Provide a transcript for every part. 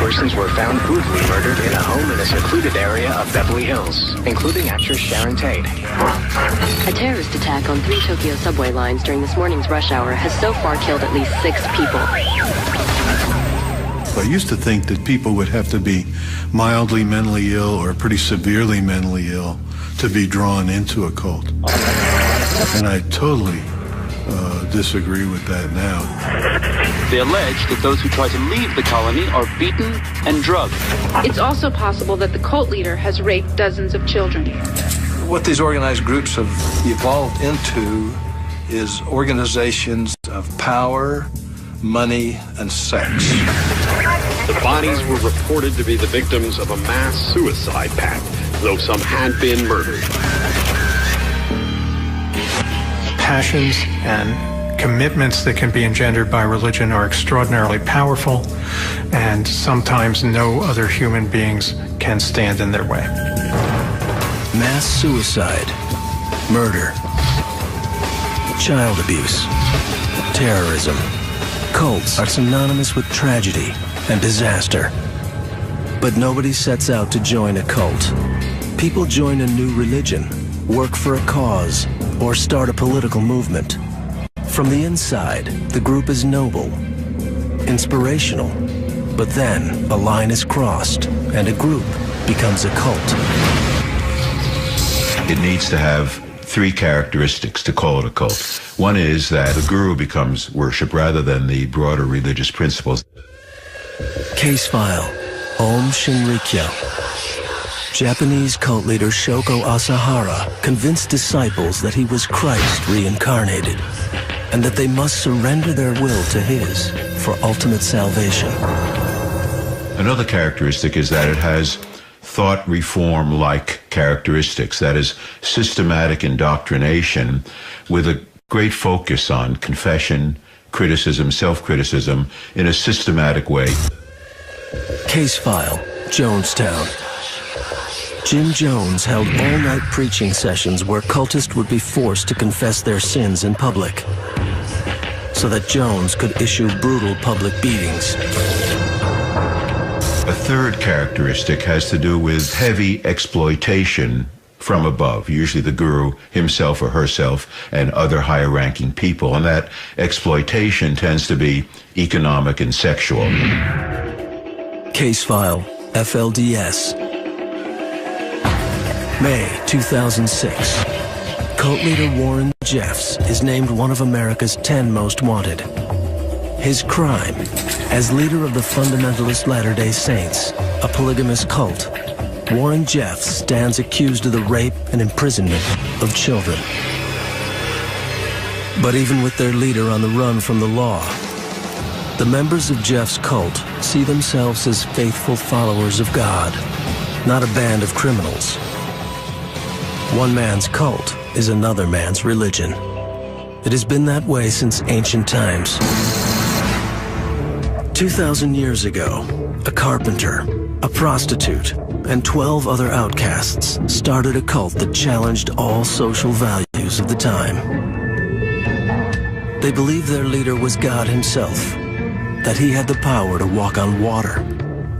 persons were found brutally murdered in a home in a secluded area of Beverly Hills, including actress Sharon Tate. A terrorist attack on 3 Tokyo subway lines during this morning's rush hour has so far killed at least 6 people. I used to think that people would have to be mildly mentally ill or pretty severely mentally ill to be drawn into a cult. And I totally disagree with that now. They allege that those who try to leave the colony are beaten and drugged. It's also possible that the cult leader has raped dozens of children. What these organized groups have evolved into is organizations of power, money, and sex. The bodies were reported to be the victims of a mass suicide pact, though some had been murdered. Passions and commitments that can be engendered by religion are extraordinarily powerful, and sometimes no other human beings can stand in their way. Mass suicide, murder, child abuse, terrorism. Cults are synonymous with tragedy and disaster. But nobody sets out to join a cult. People join a new religion, work for a cause, or start a political movement. From the inside, the group is noble, inspirational, but then a line is crossed and a group becomes a cult. It needs to have 3 characteristics to call it a cult. One is that the guru becomes worship rather than the broader religious principles. Case file, ᴅᴏsᴛ. Japanese cult leader Shoko Asahara convinced disciples that he was Christ reincarnated and that they must surrender their will to his for ultimate salvation. Another characteristic is that it has thought reform-like characteristics, that is, systematic indoctrination with a great focus on confession, criticism, self-criticism in a systematic way. Case file, Jonestown. Jim Jones held all-night preaching sessions where cultists would be forced to confess their sins in public, so that Jones could issue brutal public beatings. A third characteristic has to do with heavy exploitation from above, usually the guru himself or herself and other higher-ranking people, and that exploitation tends to be economic and sexual. Case file, FLDS. May 2006. Cult leader Warren Jeffs is named one of America's 10 most wanted. His crime, as leader of the fundamentalist Latter-day Saints, a polygamous cult, Warren Jeffs stands accused of the rape and imprisonment of children. But even with their leader on the run from the law, the members of Jeff's cult see themselves as faithful followers of God, not a band of criminals. One man's cult is another man's religion. It has been that way since ancient times. 2,000 years ago, a carpenter, a prostitute, and 12 other outcasts started a cult that challenged all social values of the time. They believed their leader was God himself, that he had the power to walk on water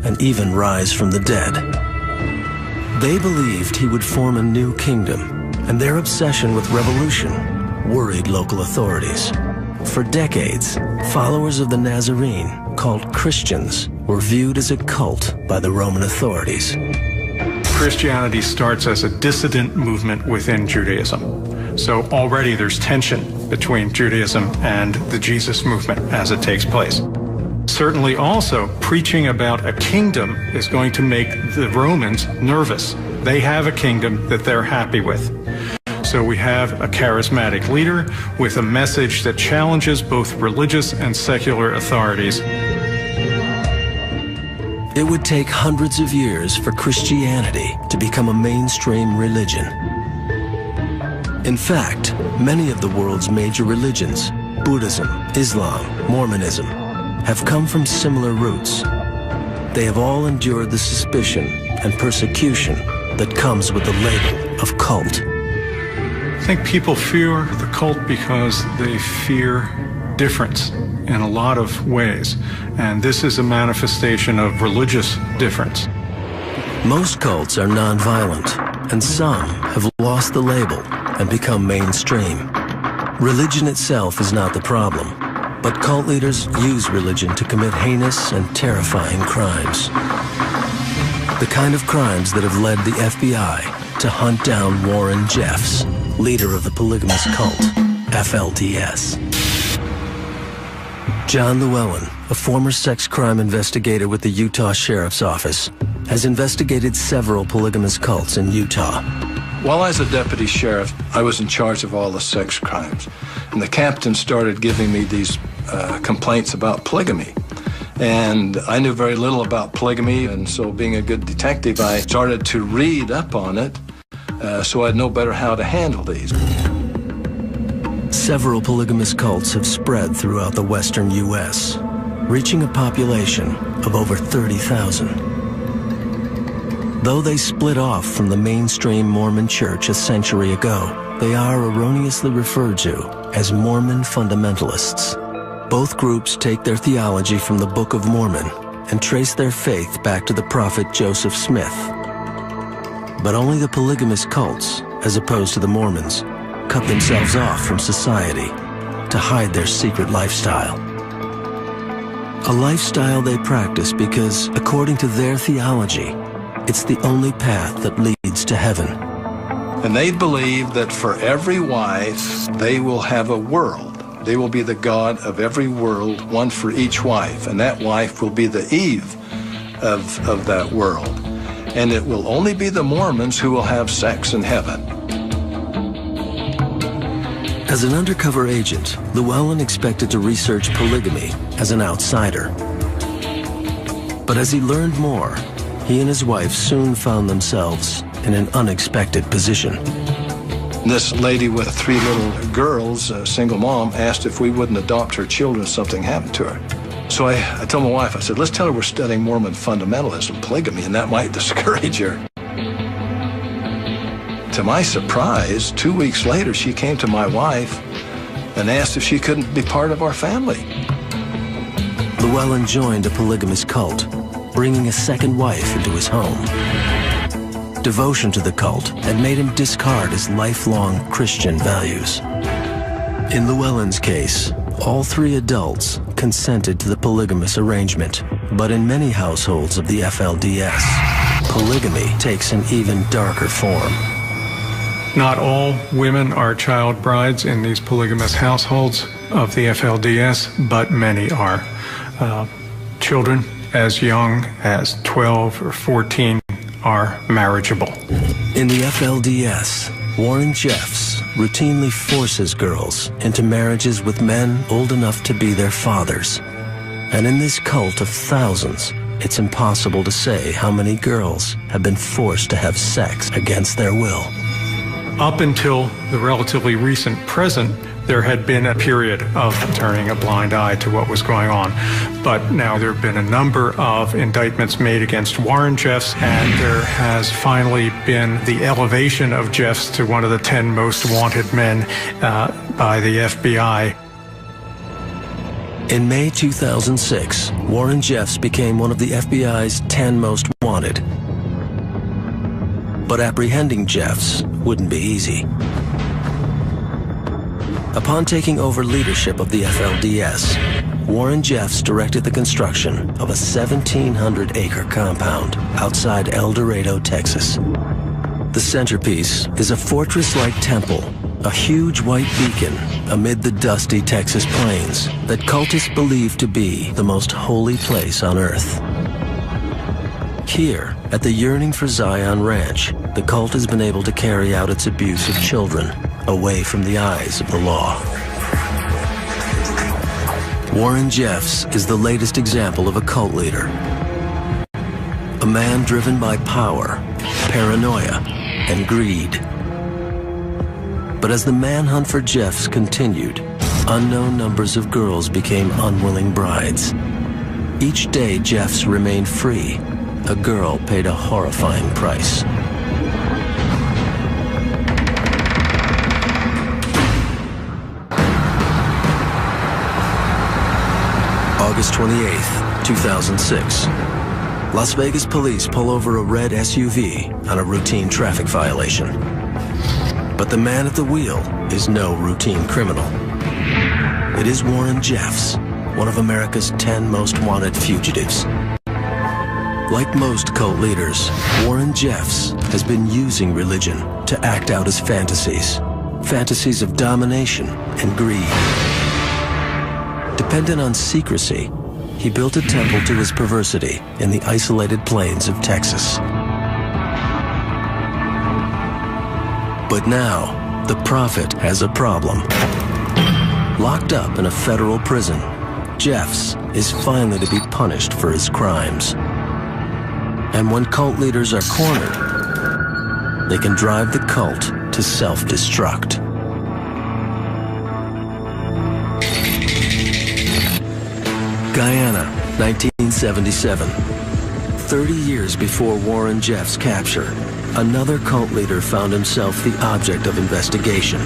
and even rise from the dead. They believed he would form a new kingdom, and their obsession with revolution worried local authorities. For decades, followers of the Nazarene, called Christians, were viewed as a cult by the Roman authorities. Christianity starts as a dissident movement within Judaism. So already there's tension between Judaism and the Jesus movement as it takes place. Certainly also, preaching about a kingdom is going to make the Romans nervous. They have a kingdom that they're happy with. So we have a charismatic leader with a message that challenges both religious and secular authorities. It would take hundreds of years for Christianity to become a mainstream religion. In fact, many of the world's major religions, Buddhism, Islam, Mormonism, have come from similar roots. They have all endured the suspicion and persecution that comes with the label of cult. I think people fear the cult because they fear difference in a lot of ways, and this is a manifestation of religious difference. Most cults are nonviolent, and some have lost the label and become mainstream. Religion itself is not the problem, but cult leaders use religion to commit heinous and terrifying crimes. The kind of crimes that have led the FBI to hunt down Warren Jeffs, leader of the polygamous cult, FLDS. John Llewellyn, a former sex crime investigator with the Utah Sheriff's Office, has investigated several polygamous cults in Utah. While I was a deputy sheriff, I was in charge of all the sex crimes. And the captain started giving me these complaints about polygamy. And I knew very little about polygamy, and so being a good detective, I started to read up on it so I'd know better how to handle these. Several polygamous cults have spread throughout the western U.S., reaching a population of over 30,000. Though they split off from the mainstream Mormon church a century ago, they are erroneously referred to as Mormon fundamentalists. Both groups take their theology from the Book of Mormon and trace their faith back to the prophet Joseph Smith. But only the polygamous cults, as opposed to the Mormons, cut themselves off from society to hide their secret lifestyle. A lifestyle they practice because, according to their theology, it's the only path that leads to heaven. And they believe that for every wife, they will have a world. They will be the god of every world, one for each wife, and that wife will be the Eve of that world. And it will only be the Mormons who will have sex in heaven. As an undercover agent, Llewellyn expected to research polygamy as an outsider. But as he learned more, he and his wife soon found themselves in an unexpected position. This lady with 3 little girls, a single mom, asked if we wouldn't adopt her children if something happened to her. So I told my wife, I said, let's tell her we're studying Mormon fundamentalism, polygamy, and that might discourage her. To my surprise, 2 weeks later, she came to my wife and asked if she couldn't be part of our family. Llewellyn joined a polygamous cult, bringing a second wife into his home. Devotion to the cult had made him discard his lifelong Christian values. In Llewellyn's case, all 3 adults consented to the polygamous arrangement, but in many households of the FLDS, polygamy takes an even darker form. Not all women are child brides in these polygamous households of the FLDS, but many are. Children as young as 12 or 14 are marriageable. In the FLDS, Warren Jeffs routinely forces girls into marriages with men old enough to be their fathers. And in this cult of thousands, it's impossible to say how many girls have been forced to have sex against their will. Up until the relatively recent present, there had been a period of turning a blind eye to what was going on. But now there have been a number of indictments made against Warren Jeffs, and there has finally been the elevation of Jeffs to one of the 10 most wanted men by the FBI. In May 2006, Warren Jeffs became one of the FBI's 10 most wanted. But apprehending Jeffs wouldn't be easy. Upon taking over leadership of the FLDS, Warren Jeffs directed the construction of a 1,700-acre compound outside El Dorado, Texas. The centerpiece is a fortress-like temple, a huge white beacon amid the dusty Texas plains that cultists believe to be the most holy place on earth. Here, at the Yearning for Zion Ranch, the cult has been able to carry out its abuse of children away from the eyes of the law. Warren Jeffs is the latest example of a cult leader. A man driven by power, paranoia, and greed. But as the manhunt for Jeffs continued, unknown numbers of girls became unwilling brides. Each day Jeffs remained free, a girl paid a horrifying price. August 28th, 2006. Las Vegas police pull over a red SUV on a routine traffic violation. But the man at the wheel is no routine criminal. It is Warren Jeffs, one of America's 10 most wanted fugitives. Like most cult leaders, Warren Jeffs has been using religion to act out his fantasies. Fantasies of domination and greed. Dependent on secrecy, he built a temple to his perversity in the isolated plains of Texas. But now, the prophet has a problem. Locked up in a federal prison, Jeffs is finally to be punished for his crimes. And when cult leaders are cornered, they can drive the cult to self-destruct. Guyana, 1977. 30 years before Warren Jeffs' capture, another cult leader found himself the object of investigation.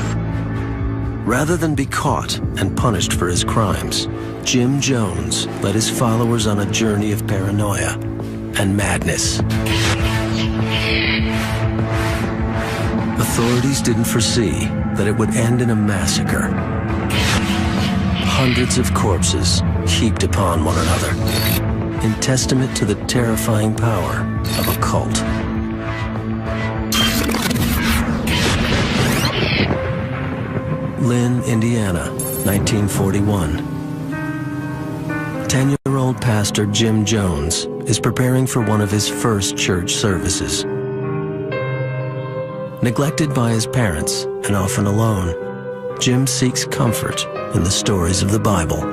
Rather than be caught and punished for his crimes, Jem Jones led his followers on a journey of paranoia and madness. Authorities didn't foresee that it would end in a massacre. Hundreds of corpses heaped upon one another, in testament to the terrifying power of a cult. Lynn, Indiana, 1941. 10-year-old pastor Jem Jones is preparing for one of his first church services. Neglected by his parents and often alone, Jem seeks comfort in the stories of the Bible.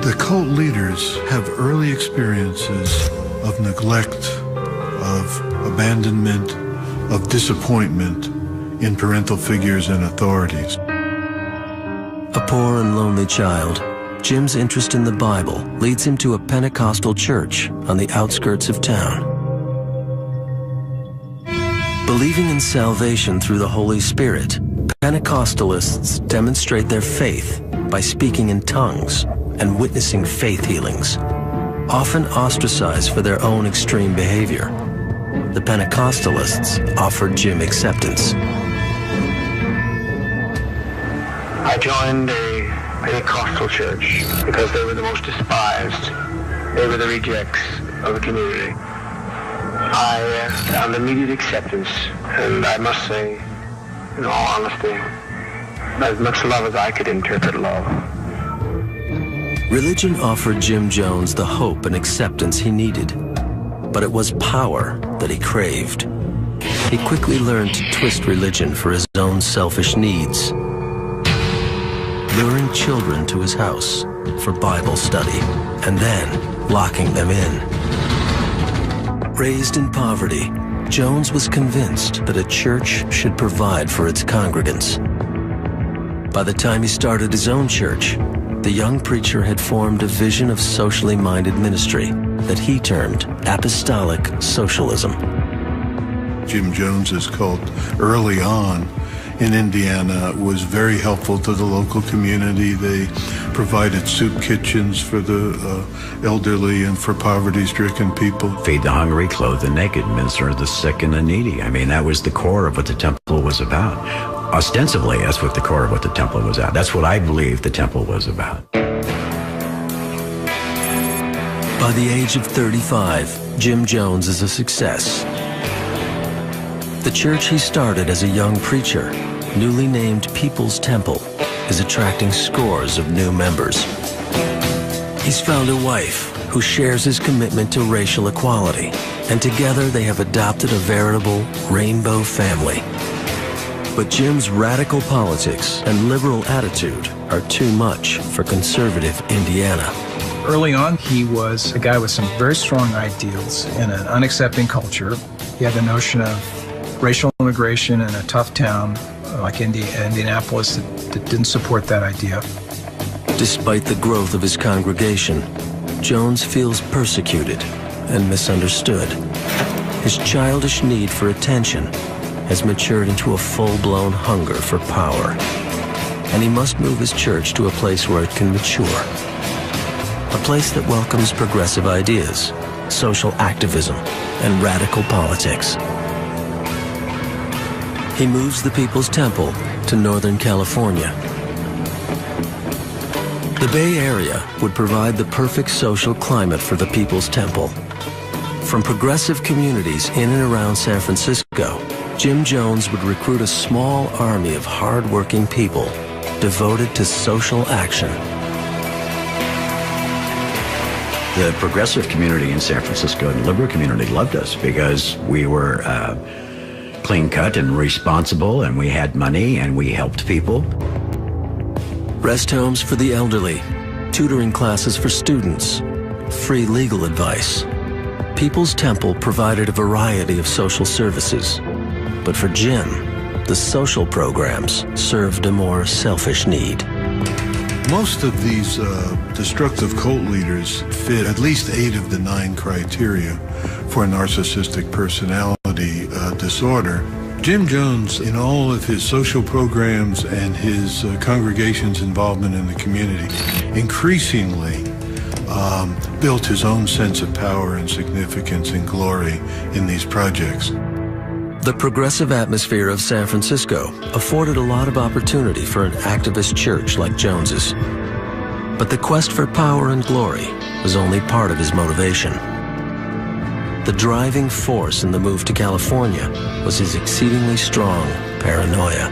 The cult leaders have early experiences of neglect, of abandonment, of disappointment in parental figures and authorities. A poor and lonely child, Jim's interest in the Bible leads him to a Pentecostal church on the outskirts of town. Believing in salvation through the Holy Spirit, Pentecostalists demonstrate their faith by speaking in tongues and witnessing faith healings, often ostracized for their own extreme behavior. The Pentecostalists offered Jim acceptance. I joined a Pentecostal church because they were the most despised. They were the rejects of the community. I found immediate acceptance, and I must say, in all honesty, as much love as I could interpret love. Religion offered Jem Jones the hope and acceptance he needed, but it was power that he craved. He quickly learned to twist religion for his own selfish needs, luring children to his house for Bible study and then locking them in. Raised in poverty, Jones was convinced that a church should provide for its congregants. By the time he started his own church, the young preacher had formed a vision of socially minded ministry that he termed apostolic socialism. Jem Jones's cult early on in Indiana was very helpful to the local community. They provided soup kitchens for the elderly and for poverty-stricken people. Feed the hungry, clothe the naked, minister the sick and the needy. I mean, that was the core of what the temple was about. Ostensibly, that's what the core of what the temple was about. That's what I believe the temple was about. By the age of 35, Jem Jones is a success. The church he started as a young preacher, newly named People's Temple, is attracting scores of new members. He's found a wife who shares his commitment to racial equality, and together they have adopted a veritable rainbow family. But Jim's radical politics and liberal attitude are too much for conservative Indiana. Early on, he was a guy with some very strong ideals in an unaccepting culture. He had the notion of racial immigration in a tough town like Indianapolis that didn't support that idea. Despite the growth of his congregation, Jones feels persecuted and misunderstood. His childish need for attention has matured into a full-blown hunger for power. And he must move his church to a place where it can mature. A place that welcomes progressive ideas, social activism, and radical politics. He moves the People's Temple to Northern California. The Bay Area would provide the perfect social climate for the People's Temple. From progressive communities in and around San Francisco, Jim Jones would recruit a small army of hard-working people devoted to social action. The progressive community in San Francisco and the liberal community loved us because we were clean-cut and responsible, and we had money, and we helped people. Rest homes for the elderly, tutoring classes for students, free legal advice. People's Temple provided a variety of social services, but for Jim, the social programs served a more selfish need. Most of these destructive cult leaders fit at least 8 of the 9 criteria for a narcissistic personality disorder. Jim Jones, in all of his social programs and his congregation's involvement in the community, increasingly built his own sense of power and significance and glory in these projects. The progressive atmosphere of San Francisco afforded a lot of opportunity for an activist church like Jones's. But the quest for power and glory was only part of his motivation. The driving force in the move to California was his exceedingly strong paranoia.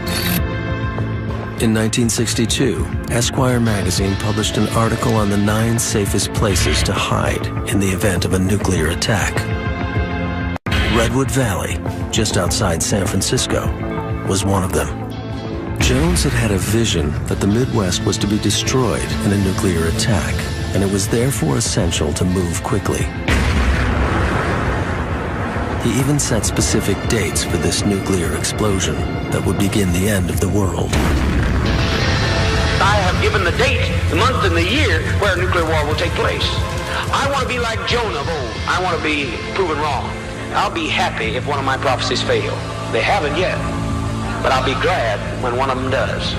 In 1962, Esquire magazine published an article on the 9 safest places to hide in the event of a nuclear attack. Redwood Valley, just outside San Francisco, was one of them. Jones had had a vision that the Midwest was to be destroyed in a nuclear attack, and it was therefore essential to move quickly. He even set specific dates for this nuclear explosion that would begin the end of the world. I have given the date, the month, and the year where a nuclear war will take place. I want to be like Jonah of old. I want to be proven wrong. I'll be happy if one of my prophecies fail. They haven't yet, but I'll be glad when one of them does.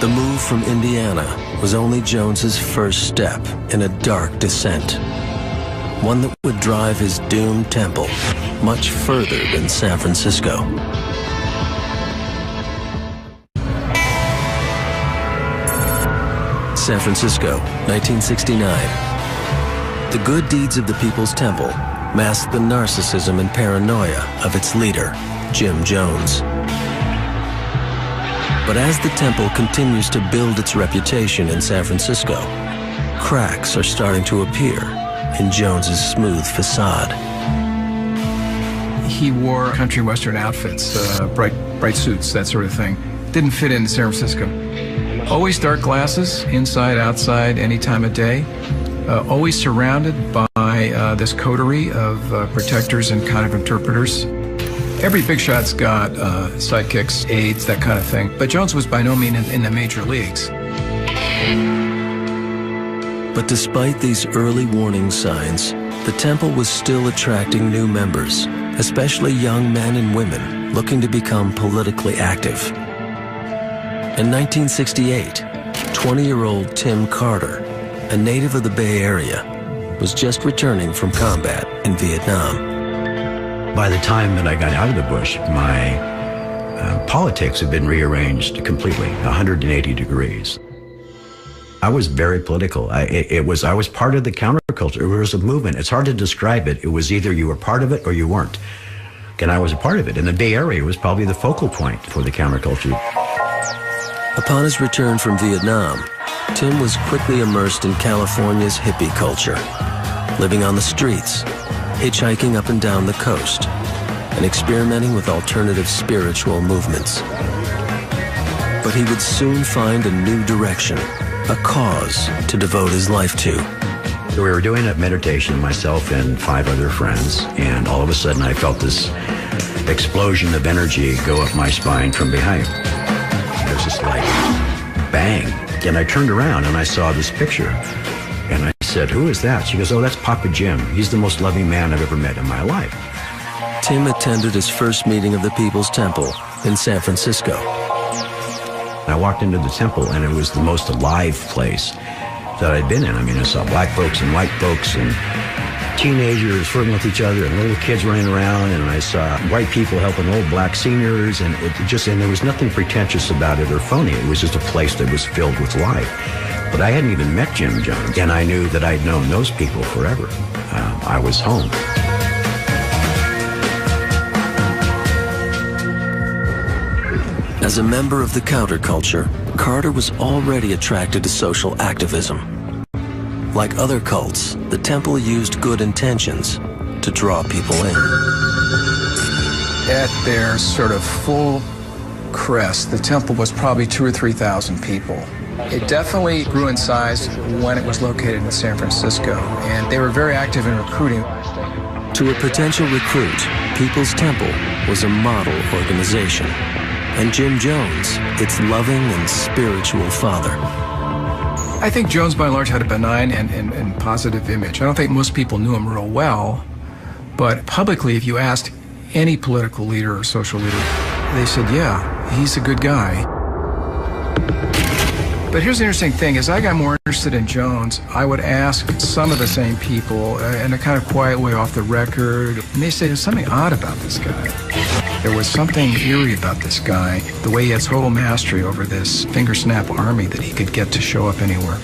The move from Indiana was only Jones's first step in a dark descent, one that would drive his doomed temple much further than San Francisco. San Francisco, 1969. The good deeds of the People's Temple masked the narcissism and paranoia of its leader, Jim Jones. But as the temple continues to build its reputation in San Francisco, cracks are starting to appear in Jones's smooth facade. He wore country western outfits, bright suits, that sort of thing. Didn't fit into San Francisco. Always dark glasses, inside, outside, any time of day. Always surrounded by this coterie of protectors and kind of interpreters. Every big shot's got sidekicks, aides, that kind of thing. But Jones was by no means in the major leagues. But despite these early warning signs, the temple was still attracting new members, especially young men and women looking to become politically active. In 1968, 20-year-old Tim Carter, a native of the Bay Area, was just returning from combat in Vietnam. By the time that I got out of the bush, my politics had been rearranged completely, 180 degrees. I was very political. I was part of the counterculture. It was a movement. It's hard to describe it. It was either you were part of it or you weren't. And I was a part of it. And the Bay Area was probably the focal point for the counterculture. Upon his return from Vietnam, Tim was quickly immersed in California's hippie culture, living on the streets, hitchhiking up and down the coast, and experimenting with alternative spiritual movements. But he would soon find a new direction, a cause to devote his life to. So we were doing a meditation, myself and 5 other friends, and all of a sudden I felt this explosion of energy go up my spine from behind. It was just like, bang. And I turned around and I saw this picture. And I said, "Who is that?" She goes, "Oh, that's Papa Jim. He's the most loving man I've ever met in my life." Tim attended his first meeting of the People's Temple in San Francisco. I walked into the temple, and it was the most alive place that I'd been in. I mean, I saw black folks and white folks and teenagers flirting with each other and little kids running around, and I saw white people helping old black seniors, and and there was nothing pretentious about it or phony. It was just a place that was filled with life. But I hadn't even met Jim Jones, and I knew that I'd known those people forever. I was home. As a member of the counterculture, Carter was already attracted to social activism. Like other cults, the temple used good intentions to draw people in. At their sort of full crest, the temple was probably 2,000 or 3,000 people. It definitely grew in size when it was located in San Francisco, and they were very active in recruiting. To a potential recruit, People's Temple was a model organization, and Jim Jones, its loving and spiritual father. I think Jones, by and large, had a benign and positive image. I don't think most people knew him real well, but publicly, if you asked any political leader or social leader, they said, yeah, he's a good guy. But here's the interesting thing. As I got more interested in Jones, I would ask some of the same people in a kind of quiet way off the record, and they say, there's something odd about this guy. There was something eerie about this guy, the way he had total mastery over this finger-snap army that he could get to show up anywhere.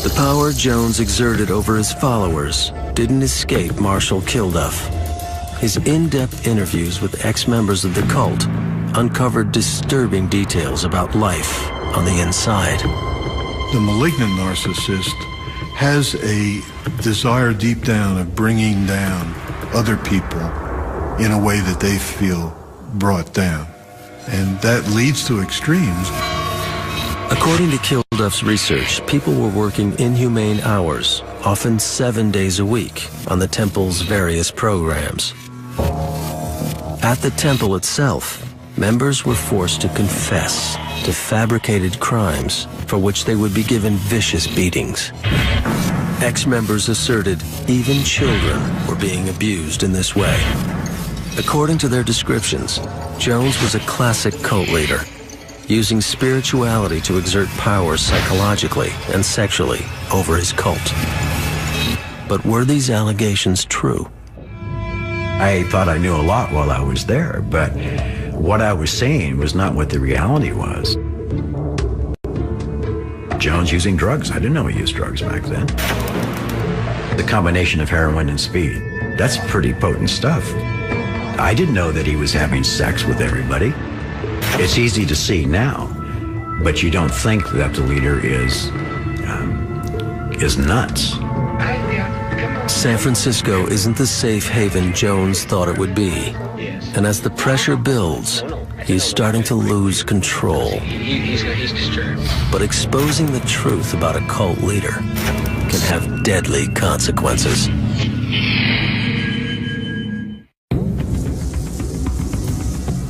The power Jones exerted over his followers didn't escape Marshall Kilduff. His in-depth interviews with ex-members of the cult uncovered disturbing details about life on the inside. The malignant narcissist has a desire deep down of bringing down other people in a way that they feel brought down. And that leads to extremes. According to Kilduff's research, people were working inhumane hours, often 7 days a week, on the temple's various programs. At the temple itself, members were forced to confess to fabricated crimes for which they would be given vicious beatings. Ex-members asserted even children were being abused in this way. According to their descriptions, Jones was a classic cult leader, using spirituality to exert power psychologically and sexually over his cult. But were these allegations true? I thought I knew a lot while I was there, but what I was seeing was not what the reality was. Jones using drugs. I didn't know he used drugs back then. The combination of heroin and speed. That's pretty potent stuff. I didn't know that he was having sex with everybody. It's easy to see now, but you don't think that the leader is nuts. San Francisco isn't the safe haven Jones thought it would be. And as the pressure builds, he's starting to lose control. He's disturbed. But exposing the truth about a cult leader can have deadly consequences.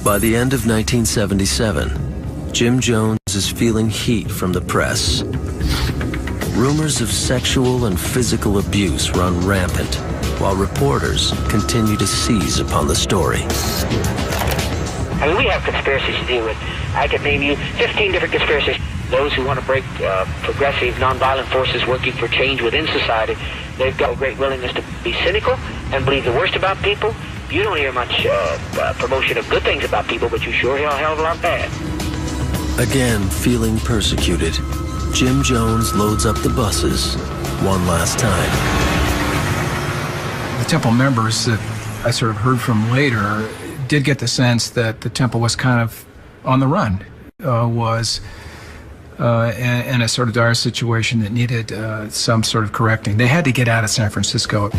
By the end of 1977, Jim Jones is feeling heat from the press. Rumors of sexual and physical abuse run rampant, while reporters continue to seize upon the story. I mean, we have conspiracies to deal with. I could name you 15 different conspiracies. Those who want to break progressive, nonviolent forces working for change within society, they've got a great willingness to be cynical and believe the worst about people. You don't hear much promotion of good things about people, but you sure hear a hell of a lot bad. Again, feeling persecuted, Jim Jones loads up the buses one last time. The temple members that I sort of heard from later did get the sense that the temple was kind of on the run, was in a sort of dire situation that needed some sort of correcting. They had to get out of San Francisco.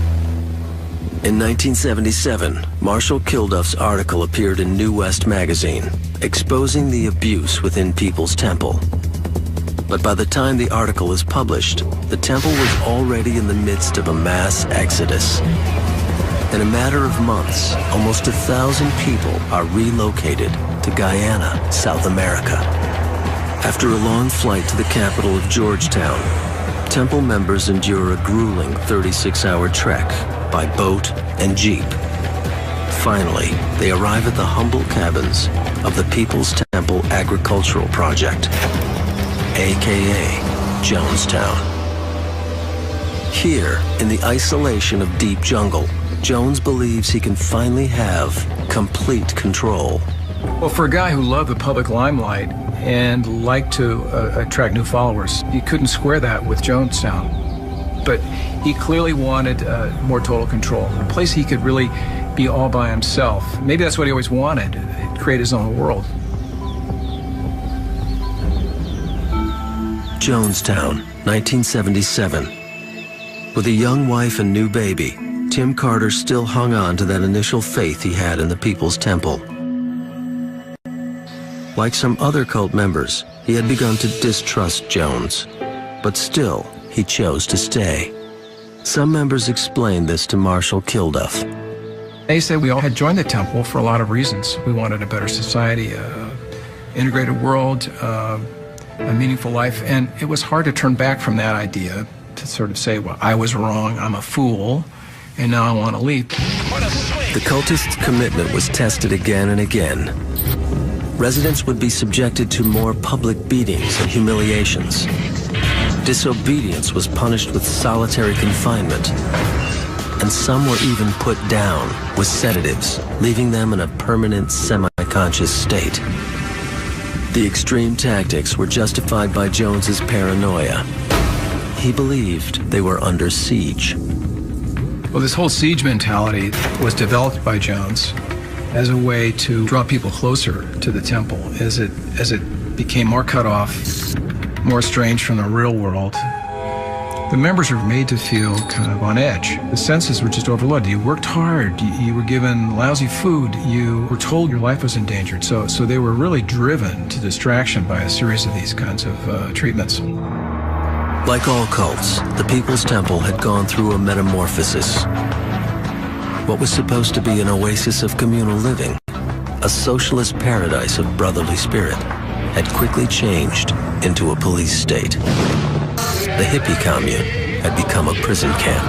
In 1977, Marshall Kilduff's article appeared in New West magazine, exposing the abuse within People's Temple. But by the time the article is published, the temple was already in the midst of a mass exodus. In a matter of months, almost 1,000 people are relocated to Guyana, South America. After a long flight to the capital of Georgetown, temple members endure a grueling 36-hour trek by boat and jeep. Finally, they arrive at the humble cabins of the People's Temple Agricultural Project, aka Jonestown. Here, in the isolation of deep jungle, Jones believes he can finally have complete control. Well, for a guy who loved the public limelight and liked to attract new followers, you couldn't square that with Jonestown. But he clearly wanted more total control, a place he could really be all by himself. Maybe that's what he always wanted, create his own world. Jonestown, 1977. With a young wife and new baby, Tim Carter still hung on to that initial faith he had in the People's Temple. Like some other cult members, he had begun to distrust Jones, but still, he chose to stay. Some members explained this to Marshall Kilduff. They said we all had joined the temple for a lot of reasons. We wanted a better society, integrated world, a meaningful life, and it was hard to turn back from that idea, to sort of say, well, I was wrong, I'm a fool, and now I want to leave. The cultists' commitment was tested again and again. Residents would be subjected to more public beatings and humiliations. Disobedience was punished with solitary confinement, and some were even put down with sedatives, leaving them in a permanent semi-conscious state. The extreme tactics were justified by Jones's paranoia. He believed they were under siege. Well, this whole siege mentality was developed by Jones as a way to draw people closer to the temple as it became more cut off, more estranged from the real world. The members were made to feel kind of on edge. The senses were just overloaded. You worked hard, you were given lousy food, you were told your life was endangered. So they were really driven to distraction by a series of these kinds of treatments. Like all cults, the People's Temple had gone through a metamorphosis. What was supposed to be an oasis of communal living, a socialist paradise of brotherly spirit, had quickly changed into a police state. The hippie commune had become a prison camp.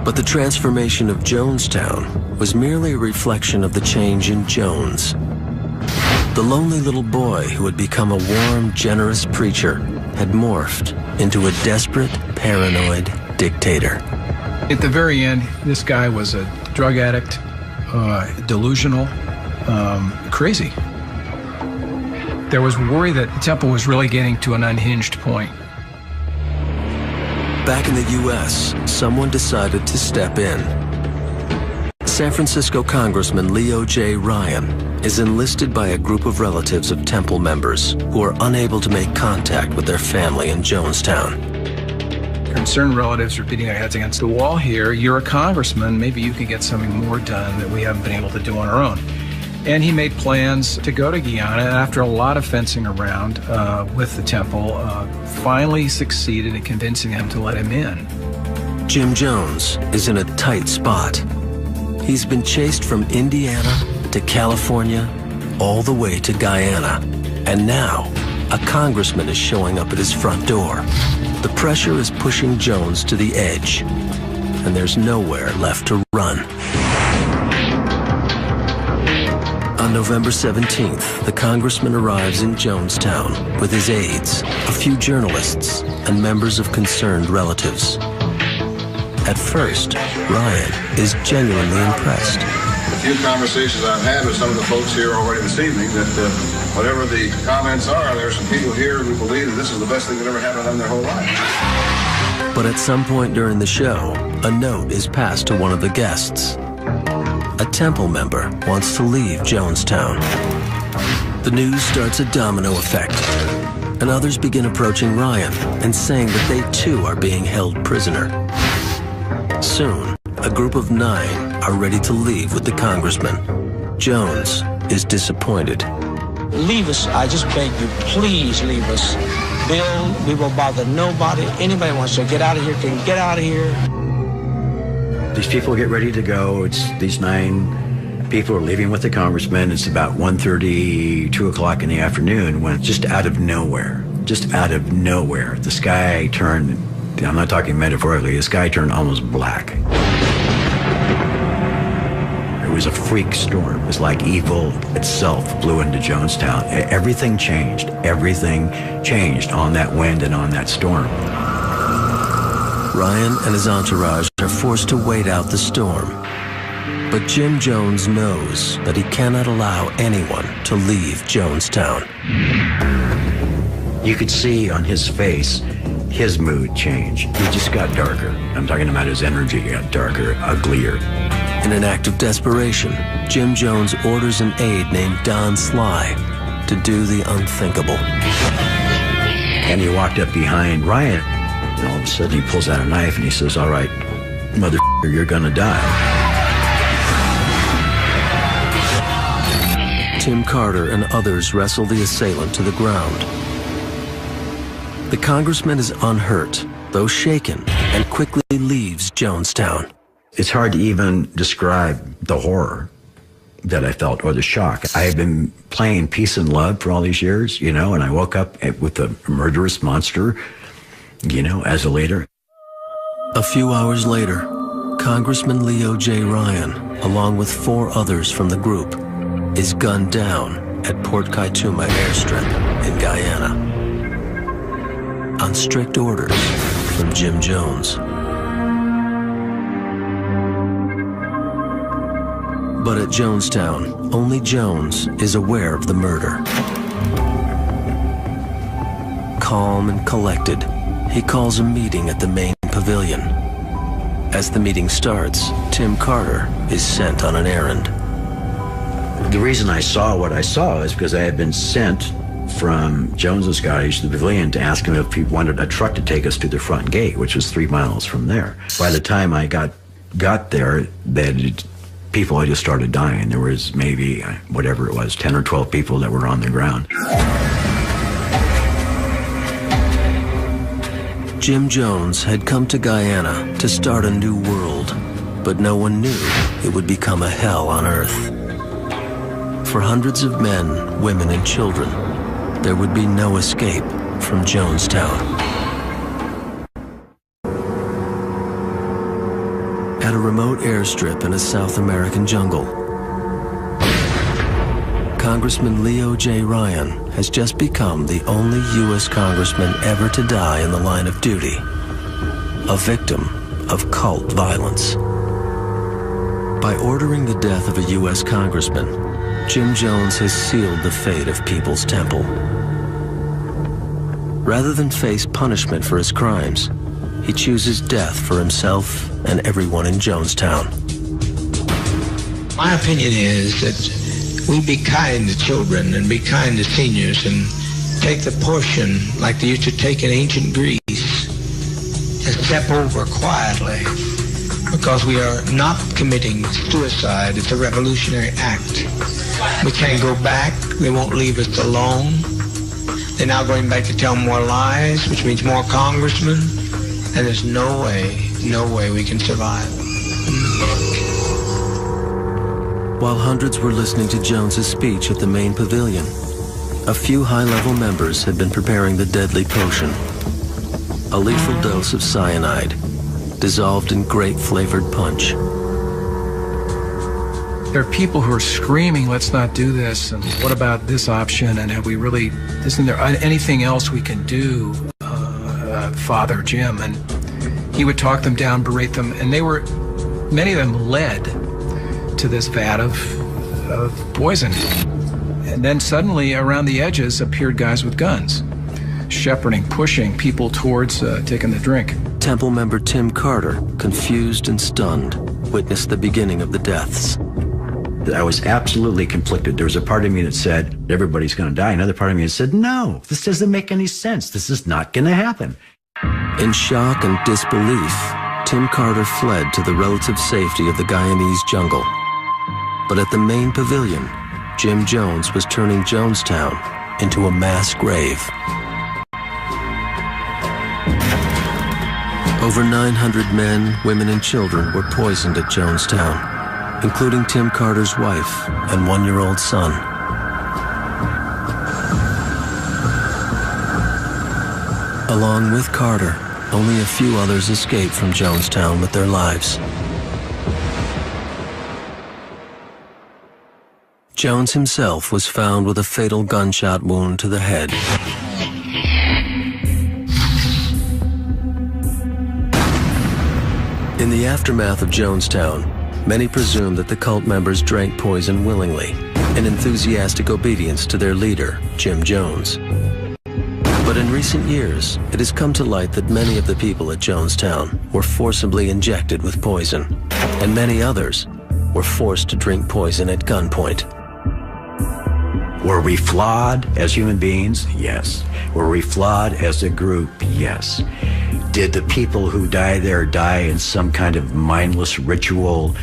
But the transformation of Jonestown was merely a reflection of the change in Jones. The lonely little boy who had become a warm, generous preacher had morphed into a desperate, paranoid dictator. At the very end, this guy was a drug addict, delusional, crazy. There was worry that the temple was really getting to an unhinged point. Back in the U.S., someone decided to step in. San Francisco Congressman Leo J. Ryan is enlisted by a group of relatives of temple members who are unable to make contact with their family in Jonestown. Concerned relatives are beating their heads against the wall here. You're a congressman, maybe you can get something more done that we haven't been able to do on our own. And he made plans to go to Guyana, and after a lot of fencing around with the temple, finally succeeded in convincing them to let him in. Jim Jones is in a tight spot. He's been chased from Indiana to California, all the way to Guyana. And now, a congressman is showing up at his front door. The pressure is pushing Jones to the edge, and there's nowhere left to run. On November 17th, the congressman arrives in Jonestown with his aides, a few journalists, and members of concerned relatives. At first, Ryan is genuinely impressed. A few conversations I've had with some of the folks here already this evening that whatever the comments are, there are some people here who believe that this is the best thing that ever happened to them their whole life. But at some point during the show, a note is passed to one of the guests. A temple member wants to leave Jonestown. The news starts a domino effect, and others begin approaching Ryan and saying that they too are being held prisoner. Soon, a group of 9 are ready to leave with the congressman. Jones is disappointed. Leave us. I just beg you, please leave us. Bill, we will bother nobody. Anybody wants to get out of here can get out of here. These people get ready to go. It's these 9 people are leaving with the congressman. It's about 1:30, 2 o'clock in the afternoon when just out of nowhere, the sky turned, I'm not talking metaphorically, the sky turned almost black. was a freak storm. It was like evil itself blew into Jonestown. Everything changed. Everything changed on that wind and on that storm. Ryan and his entourage are forced to wait out the storm. But Jim Jones knows that he cannot allow anyone to leave Jonestown. You could see on his face, his mood changed. He just got darker. I'm talking about his energy got darker, uglier. In an act of desperation, Jim Jones orders an aide named Don Sly to do the unthinkable. And he walked up behind Ryan, and all of a sudden he pulls out a knife and he says, "All right, motherfucker, you're gonna die." Tim Carter and others wrestle the assailant to the ground. The congressman is unhurt, though shaken, and quickly leaves Jonestown. It's hard to even describe the horror that I felt, or the shock. I had been playing peace and love for all these years, you know, and I woke up with a murderous monster, you know, as a leader. A few hours later, Congressman Leo J. Ryan, along with 4 others from the group, is gunned down at Port Kaituma airstrip in Guyana on strict orders from Jim Jones. But at Jonestown, only Jones is aware of the murder. Calm and collected, he calls a meeting at the main pavilion. As the meeting starts, Tim Carter is sent on an errand. The reason I saw what I saw is because I had been sent from Jones's cottage to the pavilion to ask him if he wanted a truck to take us to the front gate, which was 3 miles from there. By the time I got there, people had just started dying. There was maybe, whatever it was, 10 or 12 people that were on the ground. Jim Jones had come to Guyana to start a new world, but no one knew it would become a hell on earth. For hundreds of men, women, and children, there would be no escape from Jonestown. At a remote airstrip in a South American jungle, Congressman Leo J. Ryan has just become the only U.S. congressman ever to die in the line of duty, a victim of cult violence. By ordering the death of a U.S. congressman, Jim Jones has sealed the fate of People's Temple. Rather than face punishment for his crimes, he chooses death for himself and everyone in Jonestown. My opinion is that we be kind to children and be kind to seniors and take the portion like they used to take in ancient Greece and step over quietly, because we are not committing suicide. It's a revolutionary act. We can't go back. They won't leave us alone. They're now going back to tell more lies, which means more congressmen, and there's no way we can survive. While hundreds were listening to Jones's speech at the main pavilion, a few high-level members had been preparing the deadly potion, a lethal dose of cyanide, dissolved in grape-flavored punch. There are people who are screaming, "Let's not do this," and "What about this option?" and isn't there anything else we can do, Father Jim? And he would talk them down, berate them, and many of them led to this vat of poison. And then suddenly, around the edges, appeared guys with guns, shepherding, pushing people towards taking the drink. Temple member Tim Carter, confused and stunned, witnessed the beginning of the deaths. I was absolutely conflicted. There was a part of me that said, everybody's going to die. Another part of me that said, no, this doesn't make any sense. This is not going to happen. In shock and disbelief, Tim Carter fled to the relative safety of the Guyanese jungle. But at the main pavilion, Jim Jones was turning Jonestown into a mass grave. Over 900 men, women, and children were poisoned at Jonestown, including Tim Carter's wife and 1-year-old son. Along with Carter, only a few others escaped from Jonestown with their lives. Jones himself was found with a fatal gunshot wound to the head. In the aftermath of Jonestown, many presumed that the cult members drank poison willingly, in enthusiastic obedience to their leader, Jim Jones. But in recent years, it has come to light that many of the people at Jonestown were forcibly injected with poison, and many others were forced to drink poison at gunpoint. Were we flawed as human beings? Yes. Were we flawed as a group? Yes. Did the people who die there die in some kind of mindless ritual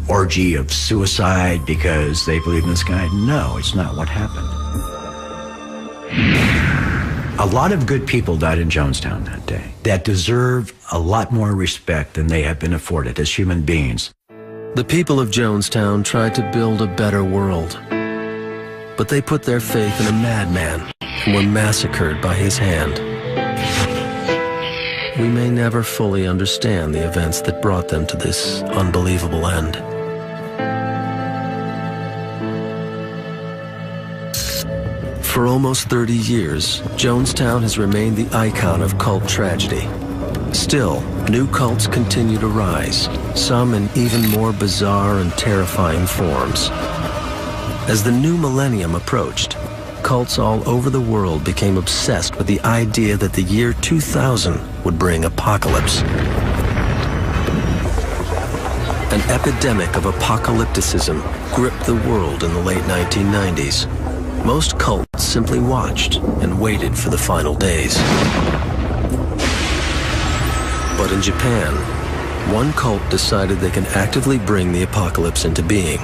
orgy of suicide because they believe in this guy? No, it's not what happened. A lot of good people died in Jonestown that day that deserve a lot more respect than they have been afforded as human beings. The people of Jonestown tried to build a better world, but they put their faith in a madman and were massacred by his hand. We may never fully understand the events that brought them to this unbelievable end. For almost 30 years, Jonestown has remained the icon of cult tragedy. Still, new cults continue to rise, some in even more bizarre and terrifying forms. As the new millennium approached, cults all over the world became obsessed with the idea that the year 2000 would bring apocalypse. An epidemic of apocalypticism gripped the world in the late 1990s. Most cults simply watched and waited for the final days. But in Japan, one cult decided they can actively bring the apocalypse into being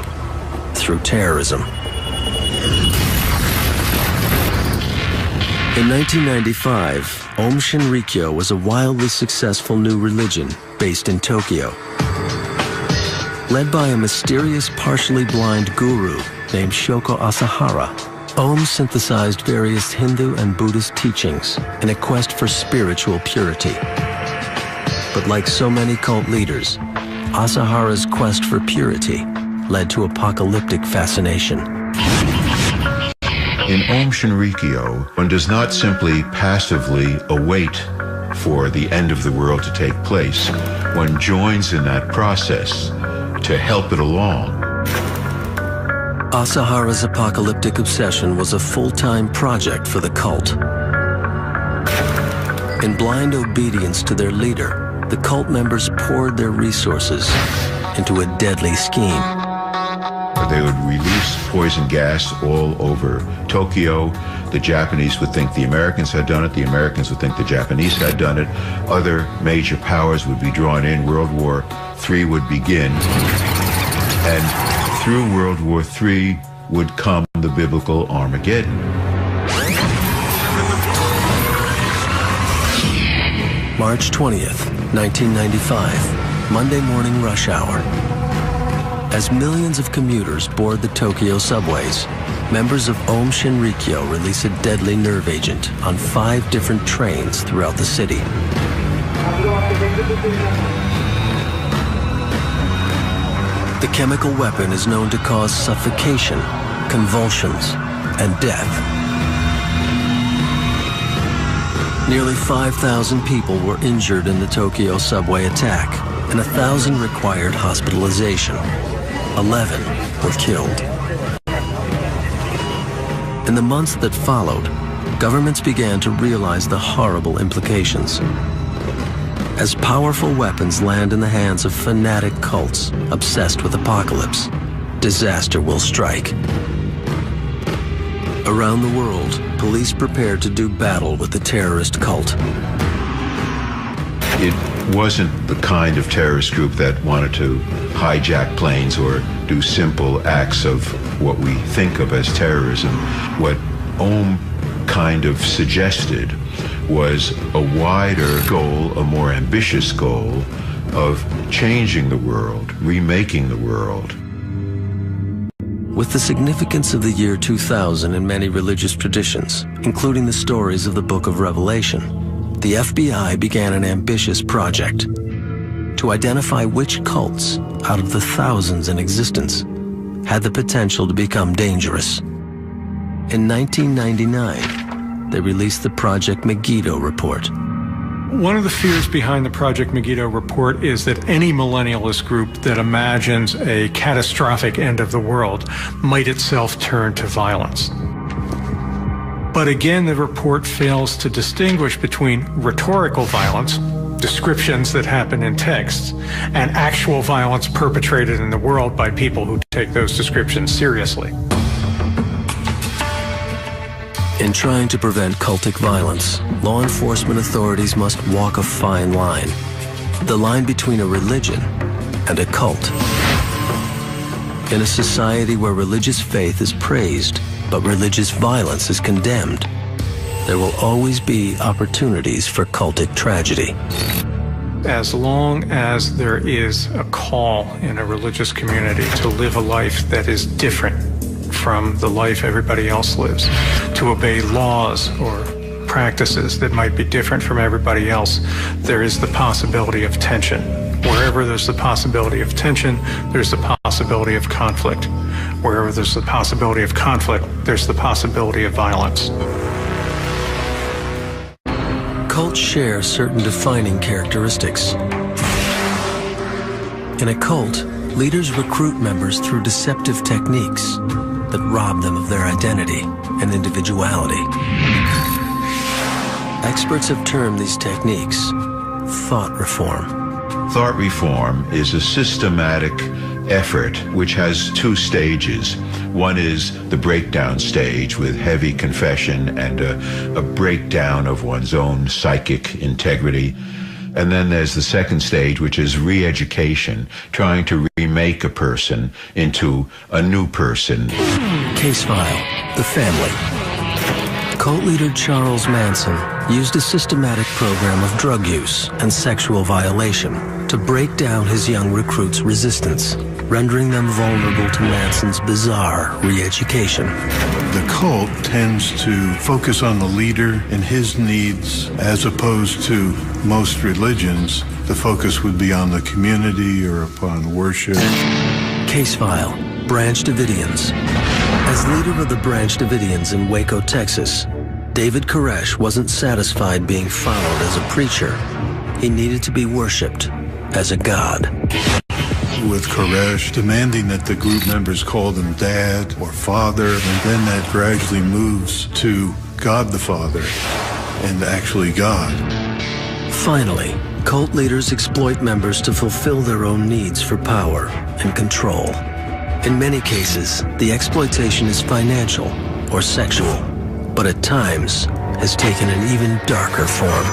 through terrorism. In 1995, ᴅᴏsᴛ was a wildly successful new religion based in Tokyo. Led by a mysterious, partially blind guru named Shoko Asahara, Om synthesized various Hindu and Buddhist teachings in a quest for spiritual purity. But like so many cult leaders, Asahara's quest for purity led to apocalyptic fascination. In ᴅᴏsᴛ, one does not simply passively await for the end of the world to take place. One joins in that process to help it along. Asahara's apocalyptic obsession was a full-time project for the cult. In blind obedience to their leader, the cult members poured their resources into a deadly scheme. They would release poison gas all over Tokyo. The Japanese would think the Americans had done it. The Americans would think the Japanese had done it. Other major powers would be drawn in. World War III would begin. And through World War III would come the biblical Armageddon. March 20th, 1995, Monday morning rush hour. As millions of commuters board the Tokyo subways, members of ᴅᴏsᴛ release a deadly nerve agent on 5 different trains throughout the city. The chemical weapon is known to cause suffocation, convulsions, and death. Nearly 5,000 people were injured in the Tokyo subway attack, and 1,000 required hospitalization. 11 were killed. In the months that followed, governments began to realize the horrible implications. As powerful weapons land in the hands of fanatic cults obsessed with apocalypse, disaster will strike. Around the world, police prepared to do battle with the terrorist cult. It wasn't the kind of terrorist group that wanted to hijack planes or do simple acts of what we think of as terrorism. What Om kind of suggested was a wider goal, a more ambitious goal of changing the world, remaking the world. With the significance of the year 2000 in many religious traditions, including the stories of the Book of Revelation, the FBI began an ambitious project to identify which cults, out of the thousands in existence, had the potential to become dangerous. In 1999, they released the Project Megiddo report. One of the fears behind the Project Megiddo report is that any millennialist group that imagines a catastrophic end of the world might itself turn to violence. But again, the report fails to distinguish between rhetorical violence, descriptions that happen in texts, and actual violence perpetrated in the world by people who take those descriptions seriously. In trying to prevent cultic violence, law enforcement authorities must walk a fine line. The line between a religion and a cult. In a society where religious faith is praised, but religious violence is condemned, there will always be opportunities for cultic tragedy. As long as there is a call in a religious community to live a life that is different from the life everybody else lives, to obey laws or practices that might be different from everybody else, there is the possibility of tension. Wherever there's the possibility of tension, there's the possibility of conflict. Wherever there's the possibility of conflict, there's the possibility of violence. Cults share certain defining characteristics. In a cult, leaders recruit members through deceptive techniques that rob them of their identity and individuality. Experts have termed these techniques thought reform. Thought reform is a systematic effort which has two stages. One is the breakdown stage with heavy confession and a breakdown of one's own psychic integrity. And then there's the second stage, which is re-education, trying to remake a person into a new person. Case file: the family. Cult leader Charles Manson used a systematic program of drug use and sexual violation to break down his young recruits' resistance, rendering them vulnerable to Manson's bizarre re-education. The cult tends to focus on the leader and his needs, as opposed to most religions. The focus would be on the community or upon worship. Case file: Branch Davidians. As leader of the Branch Davidians in Waco, Texas, David Koresh wasn't satisfied being followed as a preacher. He needed to be worshipped as a god. With Koresh demanding that the group members call him Dad or Father, and then that gradually moves to God the Father and actually God. Finally, cult leaders exploit members to fulfill their own needs for power and control. In many cases, the exploitation is financial or sexual, but at times has taken an even darker form.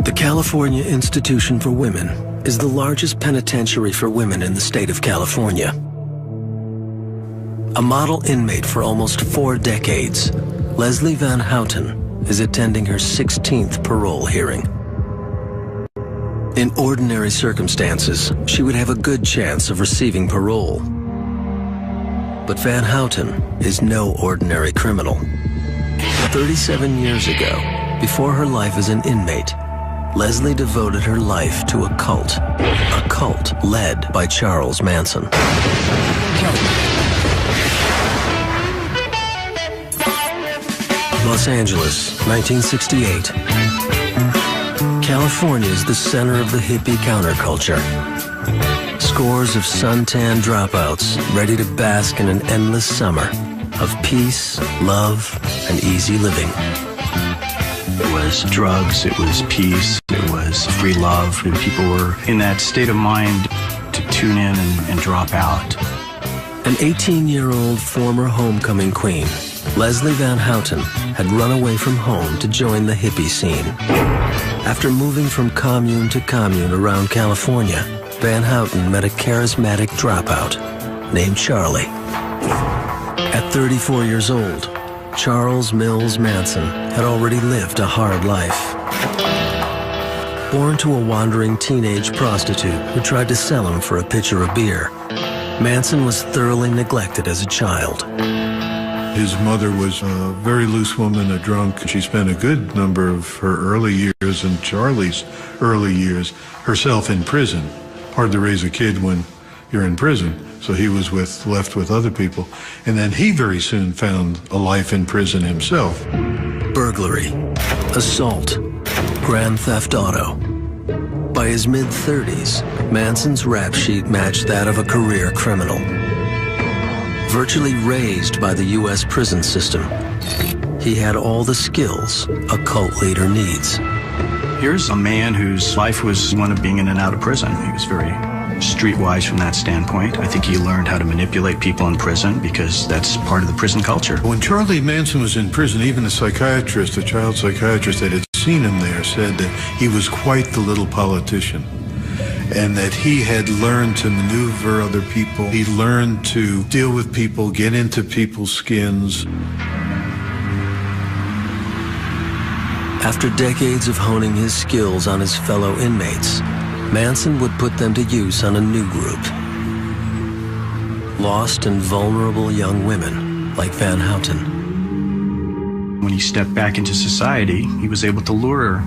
The California Institution for Women is the largest penitentiary for women in the state of California. A model inmate for almost 4 decades, Leslie Van Houten is attending her 16th parole hearing. In ordinary circumstances, she would have a good chance of receiving parole. But Van Houten is no ordinary criminal. 37 years ago, before her life as an inmate, Leslie devoted her life to a cult led by Charles Manson. Los Angeles, 1968. California is the center of the hippie counterculture. Scores of suntan dropouts ready to bask in an endless summer of peace, love, and easy living. It was drugs, it was peace, it was free love, and people were in that state of mind to tune in and drop out. An 18-year-old former homecoming queen, Leslie Van Houten had run away from home to join the hippie scene. After moving from commune to commune around California, Van Houten met a charismatic dropout named Charlie. At 34 years old, Charles Mills Manson had already lived a hard life. Born to a wandering teenage prostitute who tried to sell him for a pitcher of beer, Manson was thoroughly neglected as a child. His mother was a very loose woman, a drunk. She spent a good number of her early years and Charlie's early years herself in prison. Hard to raise a kid when you're in prison. So he was left with other people. And then he very soon found a life in prison himself. Burglary, assault, grand theft auto. By his mid-30s, Manson's rap sheet matched that of a career criminal. Virtually raised by the U.S. prison system, he had all the skills a cult leader needs. Here's a man whose life was one of being in and out of prison. He was very streetwise from that standpoint. I think he learned how to manipulate people in prison because that's part of the prison culture. When Charlie Manson was in prison, even a psychiatrist, a child psychiatrist that had seen him there, said that he was quite the little politician and that he had learned to maneuver other people. He learned to deal with people, get into people's skins. After decades of honing his skills on his fellow inmates, Manson would put them to use on a new group. Lost and vulnerable young women like Van Houten. When he stepped back into society, he was able to lure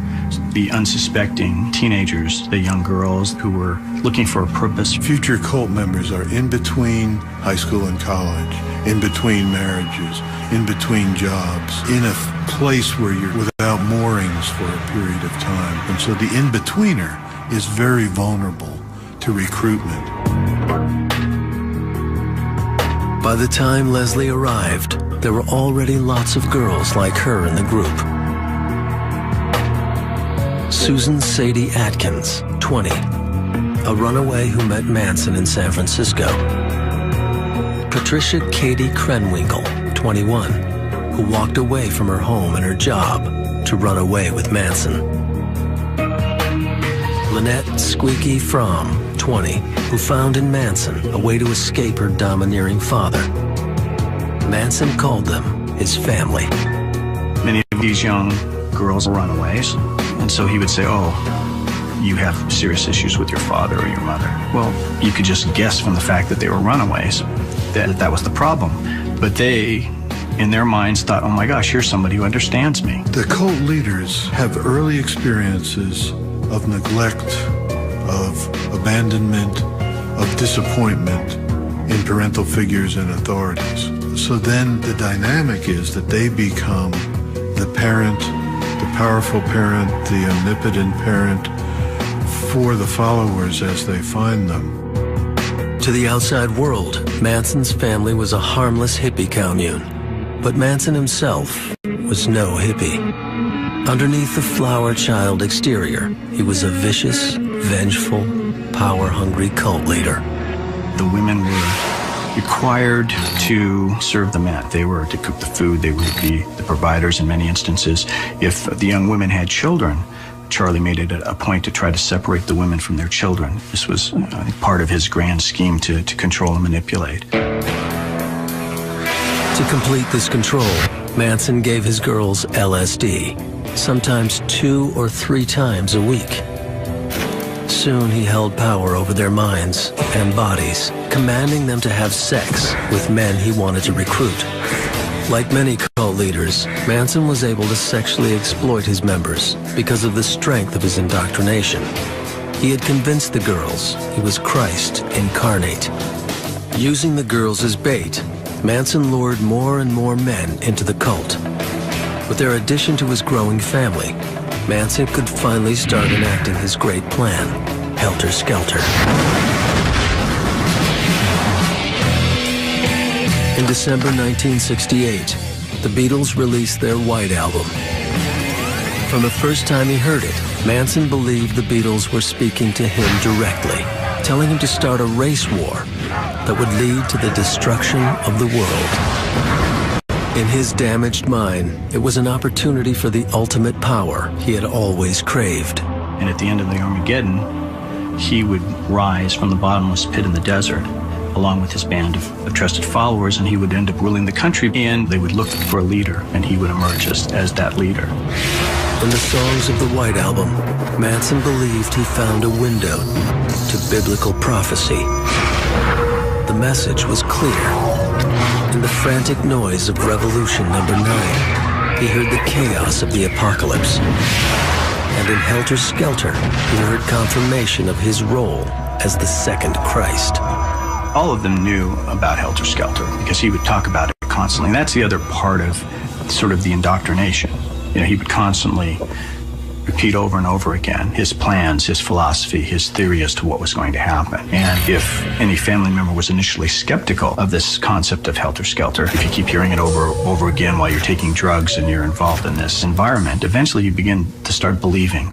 the unsuspecting teenagers, the young girls who were looking for a purpose. Future cult members are in between high school and college, in between marriages, in between jobs, in a place where you're without moorings for a period of time. And so the in-betweener is very vulnerable to recruitment. By the time Leslie arrived, there were already lots of girls like her in the group. Susan Sadie Atkins, 20, a runaway who met Manson in San Francisco. Patricia Katie Krenwinkel, 21, who walked away from her home and her job to run away with Manson. Lynette Squeaky Fromm, 20, who found in Manson a way to escape her domineering father. Manson called them his family. Many of these young girls are runaways, and so he would say, oh, you have serious issues with your father or your mother. Well, you could just guess from the fact that they were runaways that was the problem. But they, in their minds, thought, oh my gosh, here's somebody who understands me. The cult leaders have early experiences of neglect, of abandonment, of disappointment in parental figures and authorities. So then the dynamic is that they become the parent, the powerful parent, the omnipotent parent for the followers as they find them. To the outside world, Manson's family was a harmless hippie commune. But Manson himself was no hippie. Underneath the flower child exterior, he was a vicious, vengeful, power-hungry cult leader. The women were required to serve the men. They were to cook the food. They would be the providers in many instances. If the young women had children, Charlie made it a point to try to separate the women from their children. This was part of his grand scheme to control and manipulate. To complete this control, Manson gave his girls LSD, sometimes 2 or 3 times a week. Soon he held power over their minds and bodies, commanding them to have sex with men he wanted to recruit. Like many cult leaders, Manson was able to sexually exploit his members because of the strength of his indoctrination. He had convinced the girls he was Christ incarnate. Using the girls as bait, Manson lured more and more men into the cult. With their addition to his growing family, Manson could finally start enacting his great plan, Helter Skelter. In December 1968, the Beatles released their White Album. From the first time he heard it, Manson believed the Beatles were speaking to him directly, telling him to start a race war that would lead to the destruction of the world. In his damaged mind, it was an opportunity for the ultimate power he had always craved. And at the end of the Armageddon, he would rise from the bottomless pit in the desert, along with his band of trusted followers, and he would end up ruling the country, and they would look for a leader, and he would emerge as that leader. In the songs of the White Album, Manson believed he found a window to biblical prophecy. The message was clear. In the frantic noise of Revolution No. 9, he heard the chaos of the apocalypse. And in Helter Skelter, he heard confirmation of his role as the second Christ. All of them knew about Helter Skelter because he would talk about it constantly. And that's the other part of sort of the indoctrination. You know, he would constantly repeat over and over again his plans, his philosophy, his theory as to what was going to happen. And if any family member was initially skeptical of this concept of Helter Skelter, if you keep hearing it over again while you're taking drugs and you're involved in this environment, eventually you begin to start believing.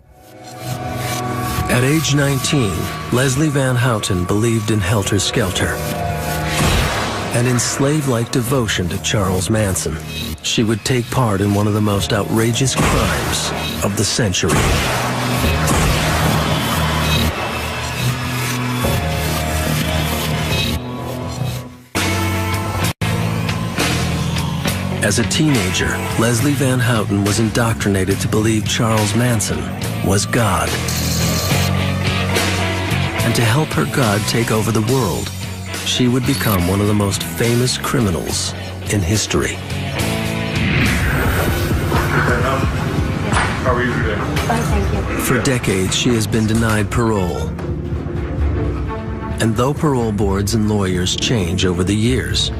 At age 19, Leslie Van Houten believed in Helter Skelter. And in slave-like devotion to Charles Manson, she would take part in one of the most outrageous crimes of the century. As a teenager, Leslie Van Houten was indoctrinated to believe Charles Manson was God. And to help her God take over the world, she would become one of the most famous criminals in history. How are you today? Thank you. For decades, she has been denied parole. And though parole boards and lawyers change over the years,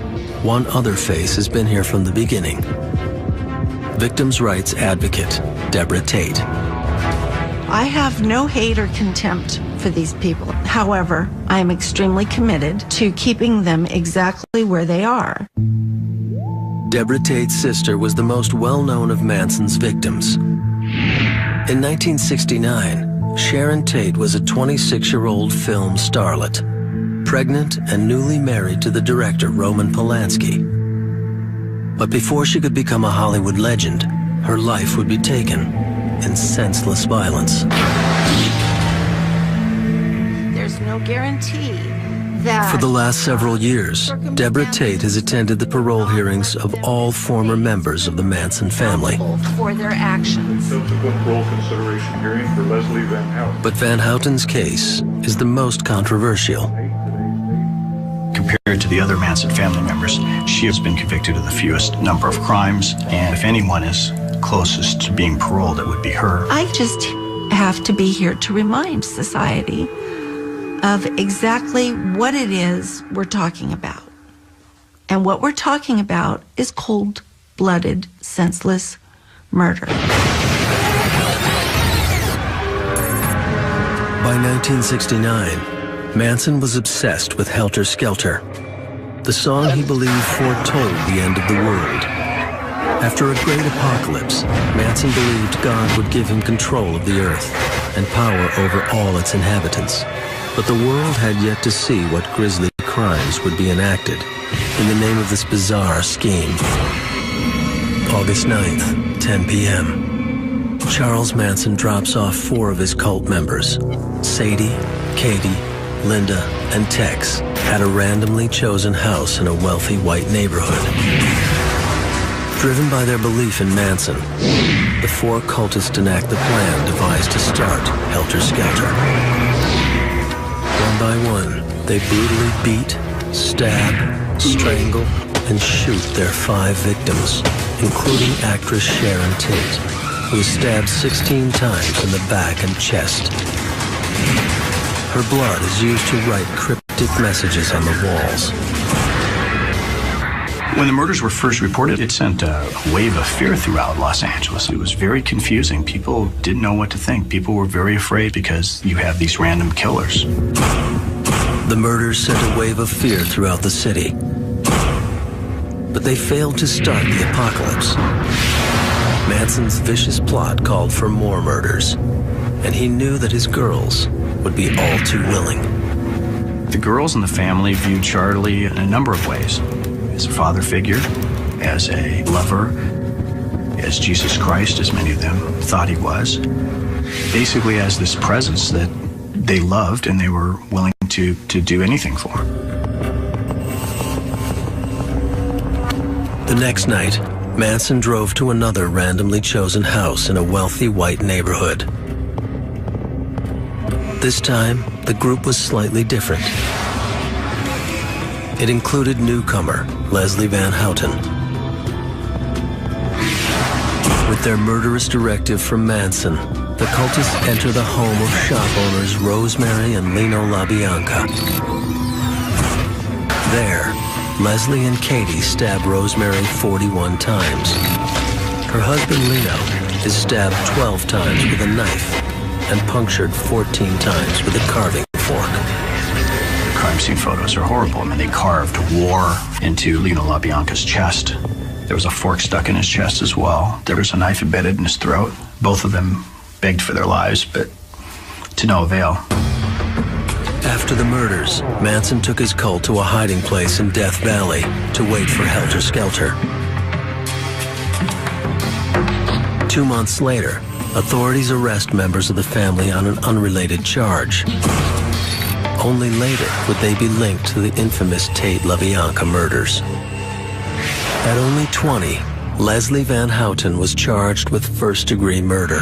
one other face has been here from the beginning. Victims' rights advocate, Deborah Tate. I have no hate or contempt for these people. However, I am extremely committed to keeping them exactly where they are. Deborah Tate's sister was the most well-known of Manson's victims. In 1969, Sharon Tate was a 26-year-old film starlet, pregnant and newly married to the director Roman Polanski. But before she could become a Hollywood legend, her life would be taken in senseless violence. There's no guarantee that... For the last several years, Deborah Tate has attended the parole hearings of all former members of the Manson family. ...for their actions. Subsequent parole consideration hearing for Leslie Van Houten. But Van Houten's case is the most controversial. Compared to the other Manson family members, she has been convicted of the fewest number of crimes, and if anyone is closest to being paroled, it would be her. I just have to be here to remind society of exactly what it is we're talking about. And what we're talking about is cold-blooded, senseless murder. By 1969, Manson was obsessed with Helter Skelter, the song he believed foretold the end of the world. After a great apocalypse, Manson believed God would give him control of the earth and power over all its inhabitants. But the world had yet to see what grisly crimes would be enacted in the name of this bizarre scheme. August 9th, 10 p.m. Charles Manson drops off 4 of his cult members, Sadie, Katie, Linda, and Tex, at a randomly chosen house in a wealthy white neighborhood. Driven by their belief in Manson, the 4 cultists enact the plan devised to start Helter Skelter. One by one, they brutally beat, stab, strangle, and shoot their 5 victims, including actress Sharon Tate, who was stabbed 16 times in the back and chest. Her blood is used to write cryptic messages on the walls. When the murders were first reported, it sent a wave of fear throughout Los Angeles. It was very confusing. People didn't know what to think. People were very afraid because you have these random killers. The murders sent a wave of fear throughout the city. But they failed to start the apocalypse. Manson's vicious plot called for more murders, and he knew that his girls would be all too willing. The girls in the family viewed Charlie in a number of ways. As a father figure, as a lover, as Jesus Christ, as many of them thought he was. Basically as this presence that they loved and they were willing to do anything for. The next night, Manson drove to another randomly chosen house in a wealthy white neighborhood. This time, the group was slightly different. It included newcomer Leslie Van Houten. With their murderous directive from Manson, the cultists enter the home of shop owners Rosemary and Lino LaBianca. There, Leslie and Katie stab Rosemary 41 times. Her husband, Lino, is stabbed 12 times with a knife and punctured 14 times with a carving fork. The crime scene photos are horrible. I mean, they carved war into Lino LaBianca's chest. There was a fork stuck in his chest as well. There was a knife embedded in his throat. Both of them begged for their lives, but to no avail. After the murders, Manson took his cult to a hiding place in Death Valley to wait for helter-skelter. 2 months later, authorities arrest members of the family on an unrelated charge. Only later would they be linked to the infamous Tate LaBianca murders. At only 20, Leslie Van Houten was charged with first-degree murder.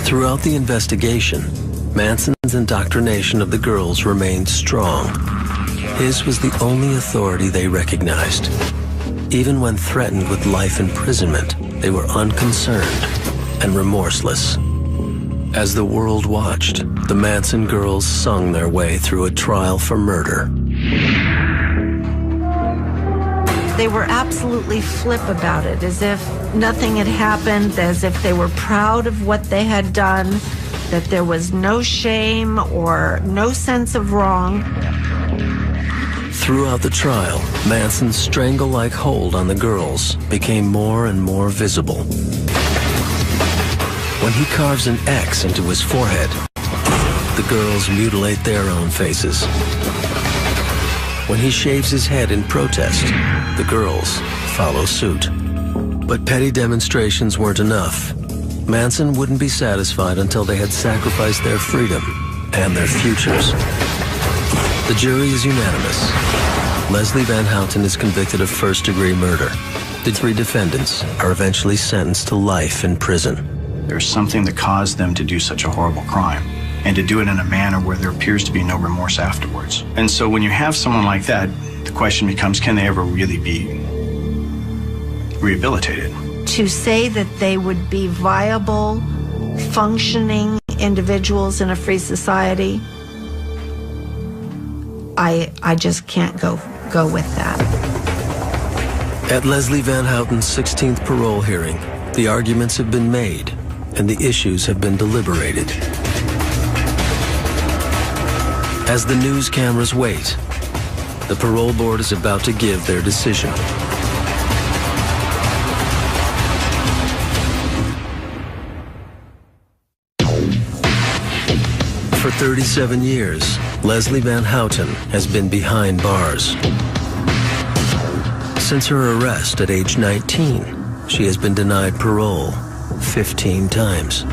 Throughout the investigation, Manson's indoctrination of the girls remained strong. His was the only authority they recognized. Even when threatened with life imprisonment, they were unconcerned and remorseless. As the world watched, the Manson girls sung their way through a trial for murder. They were absolutely flip about it, as if nothing had happened, as if they were proud of what they had done, that there was no shame or no sense of wrong. Throughout the trial, Manson's strangle-like hold on the girls became more and more visible. When he carves an X into his forehead, the girls mutilate their own faces. When he shaves his head in protest, the girls follow suit. But petty demonstrations weren't enough. Manson wouldn't be satisfied until they had sacrificed their freedom and their futures. The jury is unanimous. Leslie Van Houten is convicted of first-degree murder. The 3 defendants are eventually sentenced to life in prison. There's something that caused them to do such a horrible crime, and to do it in a manner where there appears to be no remorse afterwards. And so when you have someone like that, the question becomes, can they ever really be rehabilitated? To say that they would be viable, functioning individuals in a free society, I just can't go with that. At Leslie Van Houten's 16th parole hearing, the arguments have been made and the issues have been deliberated. As the news cameras wait, the parole board is about to give their decision. For 37 years, Leslie Van Houten has been behind bars. Since her arrest at age 19, she has been denied parole 15 times.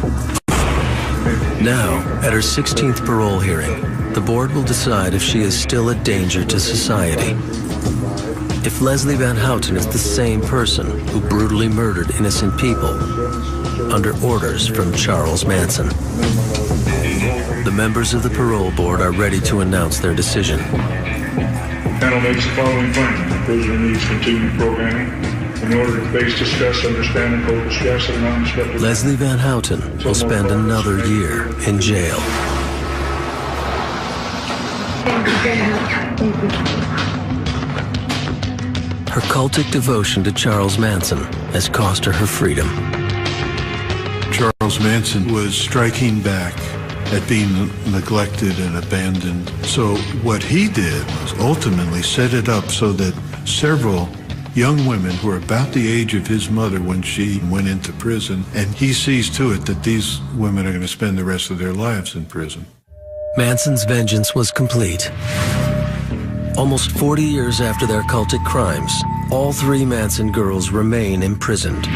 Now, at her 16th parole hearing, the board will decide if she is still a danger to society. If Leslie Van Houten is the same person who brutally murdered innocent people under orders from Charles Manson. The members of the parole board are ready to announce their decision. The panel makes the following finding. The prisoner needs continued programming in order to face, discuss, understand, and cope with stress and non-destructive. Leslie Van Houten will spend another year in jail. Her cultic devotion to Charles Manson has cost her her freedom. Charles Manson was striking back at being neglected and abandoned. So what he did was ultimately set it up so that several young women who were about the age of his mother when she went into prison, and he sees to it that these women are going to spend the rest of their lives in prison. Manson's vengeance was complete. Almost 40 years after their cultic crimes, all 3 Manson girls remain imprisoned.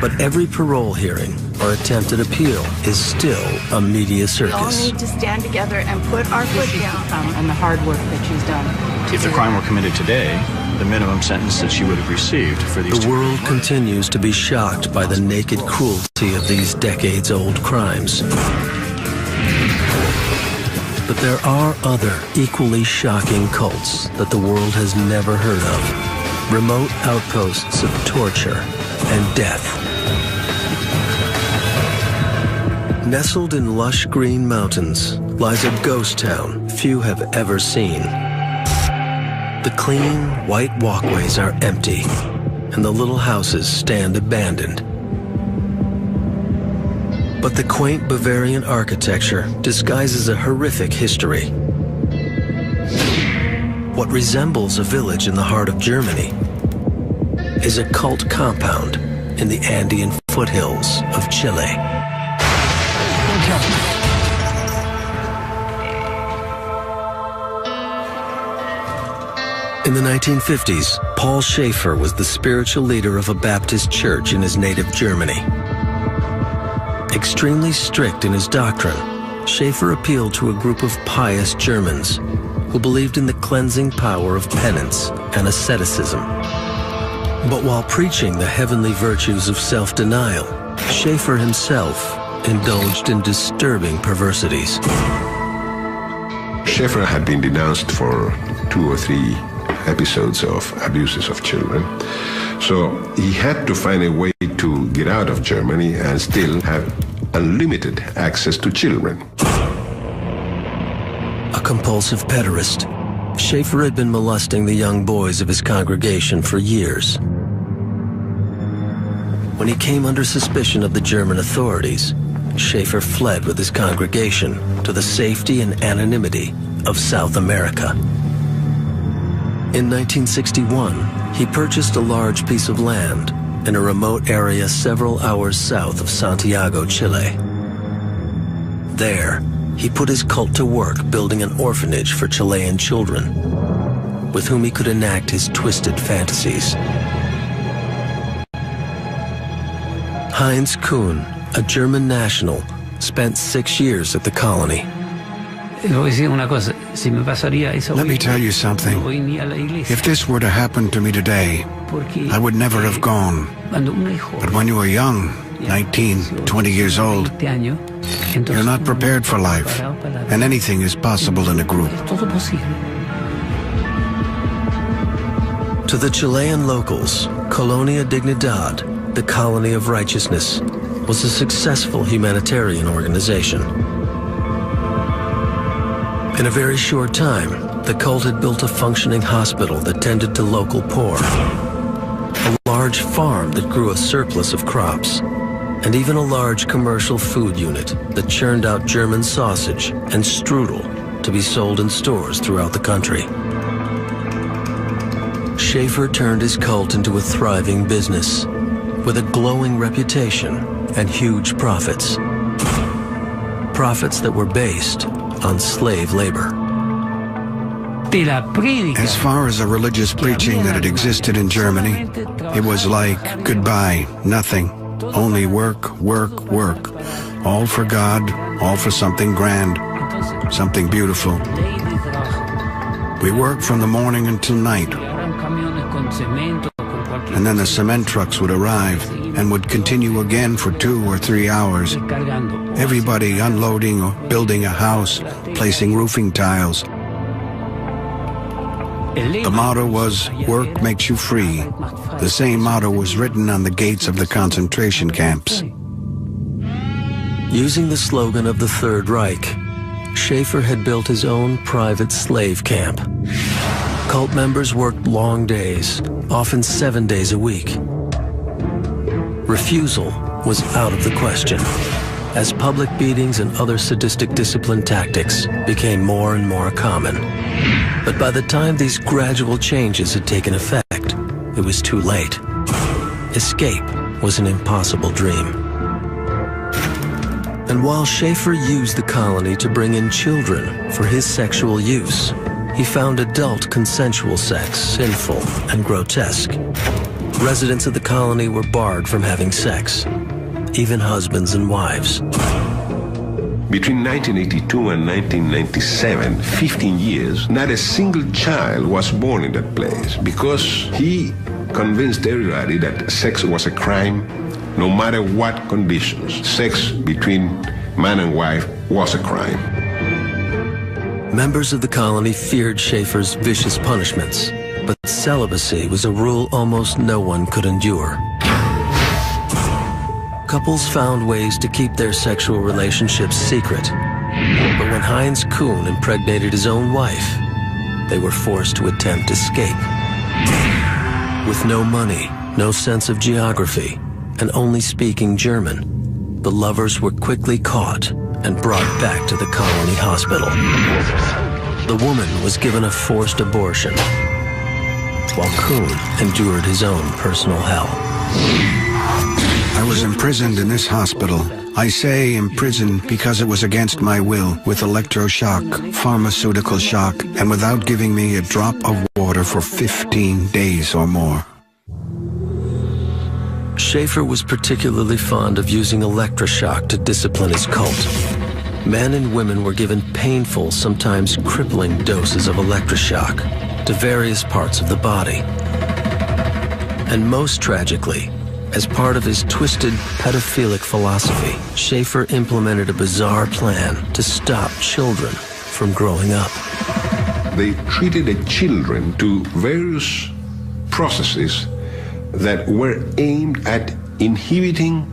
But every parole hearing or attempted appeal is still a media circus. We all need to stand together and put our foot down. And the hard work that she's done. If the crime were committed today, the minimum sentence that she would have received for these The world continues to be shocked by the naked cruelty of these decades-old crimes. But there are other equally shocking cults that the world has never heard of. Remote outposts of torture and death. Nestled in lush green mountains lies a ghost town few have ever seen. The clean, white walkways are empty, and the little houses stand abandoned. But the quaint Bavarian architecture disguises a horrific history. What resembles a village in the heart of Germany is a cult compound in the Andean foothills of Chile. In the 1950s, Paul Schaefer was the spiritual leader of a Baptist church in his native Germany. Extremely strict in his doctrine, Schaefer appealed to a group of pious Germans who believed in the cleansing power of penance and asceticism. But while preaching the heavenly virtues of self-denial, Schaefer himself indulged in disturbing perversities. Schaefer had been denounced for 2 or 3 episodes of abuses of children. So he had to find a way to get out of Germany and still have unlimited access to children. A compulsive pederast, Schaefer had been molesting the young boys of his congregation for years. When he came under suspicion of the German authorities, Schaefer fled with his congregation to the safety and anonymity of South America. In 1961, he purchased a large piece of land in a remote area several hours south of Santiago, Chile. There, he put his cult to work building an orphanage for Chilean children, with whom he could enact his twisted fantasies. Heinz Kuhn, a German national, spent 6 years at the colony. Let me tell you something. If this were to happen to me today, I would never have gone. But when you are young, 19, 20 years old, you're not prepared for life, and anything is possible in a group. To the Chilean locals, Colonia Dignidad, the Colony of Righteousness, was a successful humanitarian organization. In a very short time, the cult had built a functioning hospital that tended to local poor, a large farm that grew a surplus of crops, and even a large commercial food unit that churned out German sausage and strudel to be sold in stores throughout the country. Schaefer turned his cult into a thriving business with a glowing reputation and huge profits. Profits that were based on slave labor. As far as the religious preaching that had existed in Germany, it was like goodbye, nothing, only work, work, work. All for God, all for something grand, something beautiful. We worked from the morning until night. And then the cement trucks would arrive and would continue again for 2 or 3 hours. Everybody unloading or building a house, placing roofing tiles. The motto was, work makes you free. The same motto was written on the gates of the concentration camps. Using the slogan of the Third Reich, Schaefer had built his own private slave camp. Cult members worked long days, often 7 days a week. Refusal was out of the question, as public beatings and other sadistic discipline tactics became more and more common. But by the time these gradual changes had taken effect, it was too late. Escape was an impossible dream. And while Schaefer used the colony to bring in children for his sexual use, he found adult consensual sex sinful and grotesque. Residents of the colony were barred from having sex, even husbands and wives. Between 1982 and 1997, 15 years, not a single child was born in that place because he convinced everybody that sex was a crime, no matter what conditions. Sex between man and wife was a crime. Members of the colony feared Schaefer's vicious punishments, but celibacy was a rule almost no one could endure. Couples found ways to keep their sexual relationships secret. But when Heinz Kuhn impregnated his own wife, they were forced to attempt escape. With no money, no sense of geography, and only speaking German, the lovers were quickly caught and brought back to the colony hospital. The woman was given a forced abortion, while Kuhn endured his own personal hell. I was imprisoned in this hospital. I say imprisoned because it was against my will, with electroshock, pharmaceutical shock, and without giving me a drop of water for 15 days or more. Schaefer was particularly fond of using electroshock to discipline his cult. Men and women were given painful, sometimes crippling doses of electroshock to various parts of the body. And most tragically, as part of his twisted pedophilic philosophy, Schaefer implemented a bizarre plan to stop children from growing up. They treated the children to various processes that were aimed at inhibiting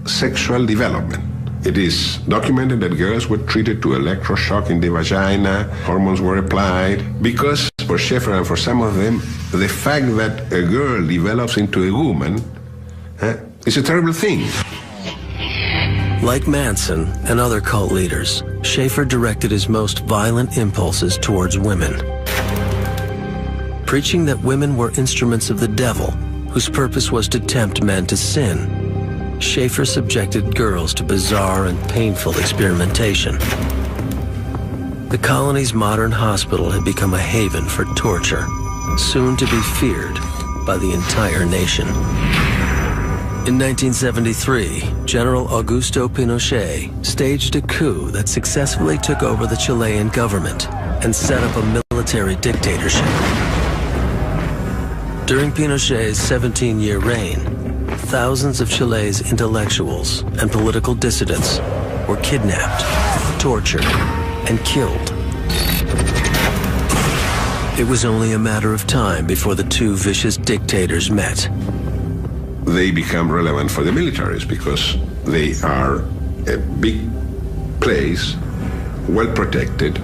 sexual development. It is documented that girls were treated to electroshock in the vagina, hormones were applied, because for Schaefer and for some of them, the fact that a girl develops into a woman is a terrible thing. Like Manson and other cult leaders, Schaefer directed his most violent impulses towards women, preaching that women were instruments of the devil, whose purpose was to tempt men to sin. Schaefer subjected girls to bizarre and painful experimentation. The colony's modern hospital had become a haven for torture, soon to be feared by the entire nation. In 1973, General Augusto Pinochet staged a coup that successfully took over the Chilean government and set up a military dictatorship. During Pinochet's 17-year reign, thousands of Chile's intellectuals and political dissidents were kidnapped, tortured, and killed. It was only a matter of time before the two vicious dictators met. They become relevant for the militaries because they are a big place, well protected,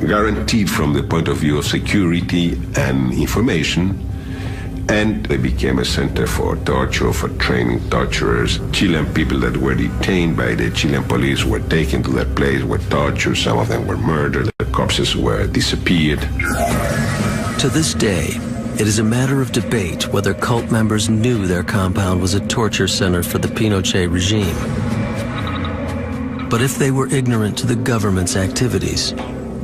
guaranteed from the point of view of security and information, and they became a center for torture, for training torturers. Chilean people that were detained by the Chilean police were taken to that place, were tortured, some of them were murdered, their corpses were disappeared. To this day, it is a matter of debate whether cult members knew their compound was a torture center for the Pinochet regime. But if they were ignorant to the government's activities,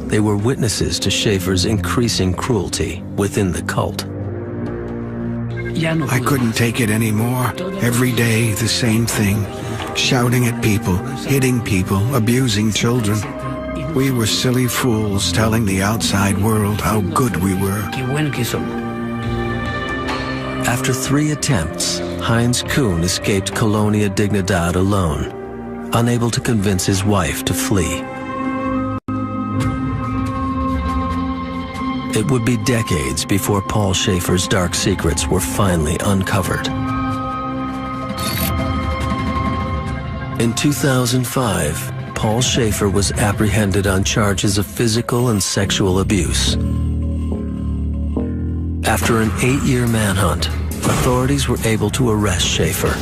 they were witnesses to Schaefer's increasing cruelty within the cult. I couldn't take it anymore. Every day, the same thing. Shouting at people, hitting people, abusing children. We were silly fools telling the outside world how good we were. After 3 attempts, Heinz Kuhn escaped Colonia Dignidad alone, unable to convince his wife to flee. It would be decades before Paul Schaefer's dark secrets were finally uncovered. In 2005, Paul Schaefer was apprehended on charges of physical and sexual abuse. After an 8-year manhunt, authorities were able to arrest Schaefer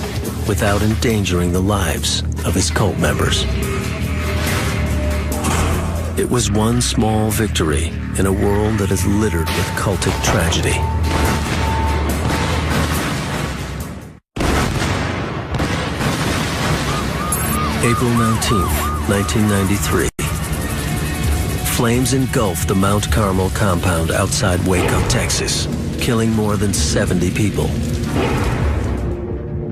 without endangering the lives of his cult members. It was one small victory in a world that is littered with cultic tragedy. April 19th, 1993. Flames engulfed the Mount Carmel compound outside Waco, Texas, killing more than 70 people.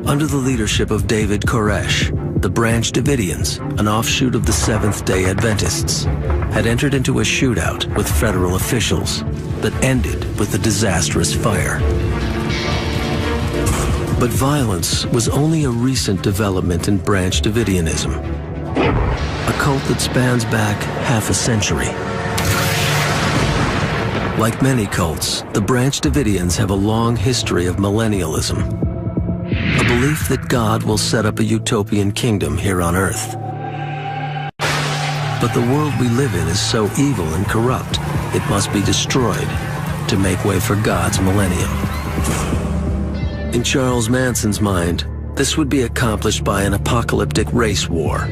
Under the leadership of David Koresh, the Branch Davidians, an offshoot of the Seventh-day Adventists, had entered into a shootout with federal officials that ended with a disastrous fire. But violence was only a recent development in Branch Davidianism, a cult that spans back half a century. Like many cults, the Branch Davidians have a long history of millennialism, a belief that God will set up a utopian kingdom here on earth. But the world we live in is so evil and corrupt it must be destroyed to make way for God's millennium. In Charles Manson's mind, this would be accomplished by an apocalyptic race war.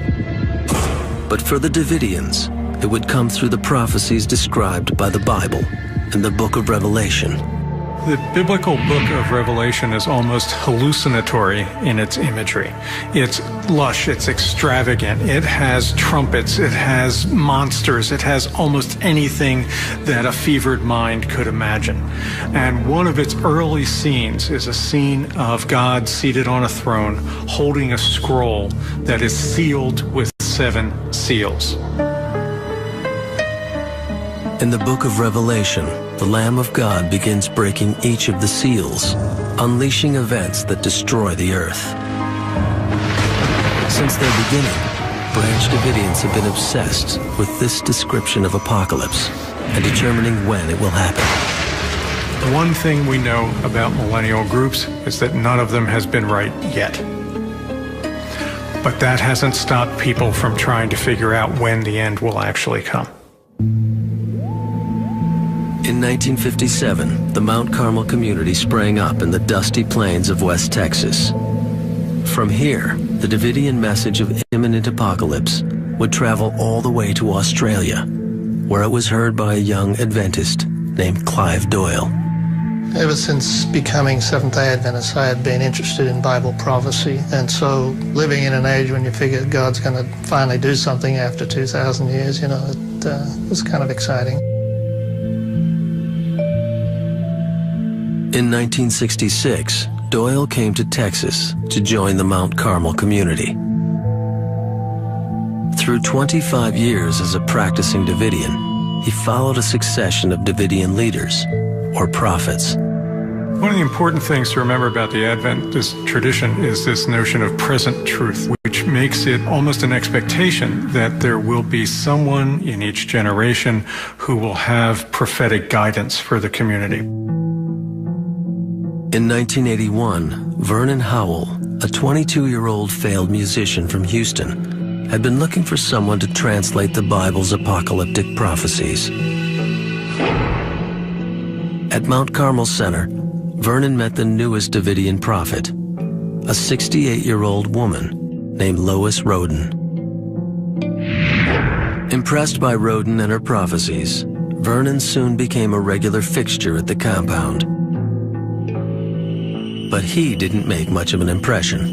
But for the Davidians, it would come through the prophecies described by the Bible in the book of Revelation. The biblical book of Revelation is almost hallucinatory in its imagery. It's lush, it's extravagant, it has trumpets, it has monsters, it has almost anything that a fevered mind could imagine. And one of its early scenes is a scene of God seated on a throne holding a scroll that is sealed with 7 seals. In the book of Revelation, the Lamb of God begins breaking each of the seals, unleashing events that destroy the earth. Since their beginning, Branch Davidians have been obsessed with this description of apocalypse and determining when it will happen. One thing we know about millennial groups is that none of them has been right yet. But that hasn't stopped people from trying to figure out when the end will actually come. In 1957, the Mount Carmel community sprang up in the dusty plains of West Texas. From here, the Davidian message of imminent apocalypse would travel all the way to Australia, where it was heard by a young Adventist named Clive Doyle. Ever since becoming Seventh-day Adventist, I had been interested in Bible prophecy, and so living in an age when you figure God's going to finally do something after 2,000 years, it was kind of exciting. In 1966, Doyle came to Texas to join the Mount Carmel community. Through 25 years as a practicing Davidian, he followed a succession of Davidian leaders, or prophets. One of the important things to remember about the Adventist tradition is this notion of present truth, which makes it almost an expectation that there will be someone in each generation who will have prophetic guidance for the community. In 1981, Vernon Howell, a 22-year-old failed musician from Houston, had been looking for someone to translate the Bible's apocalyptic prophecies. At Mount Carmel Center, Vernon met the newest Davidian prophet, a 68-year-old woman named Lois Roden. Impressed by Roden and her prophecies, Vernon soon became a regular fixture at the compound. But he didn't make much of an impression.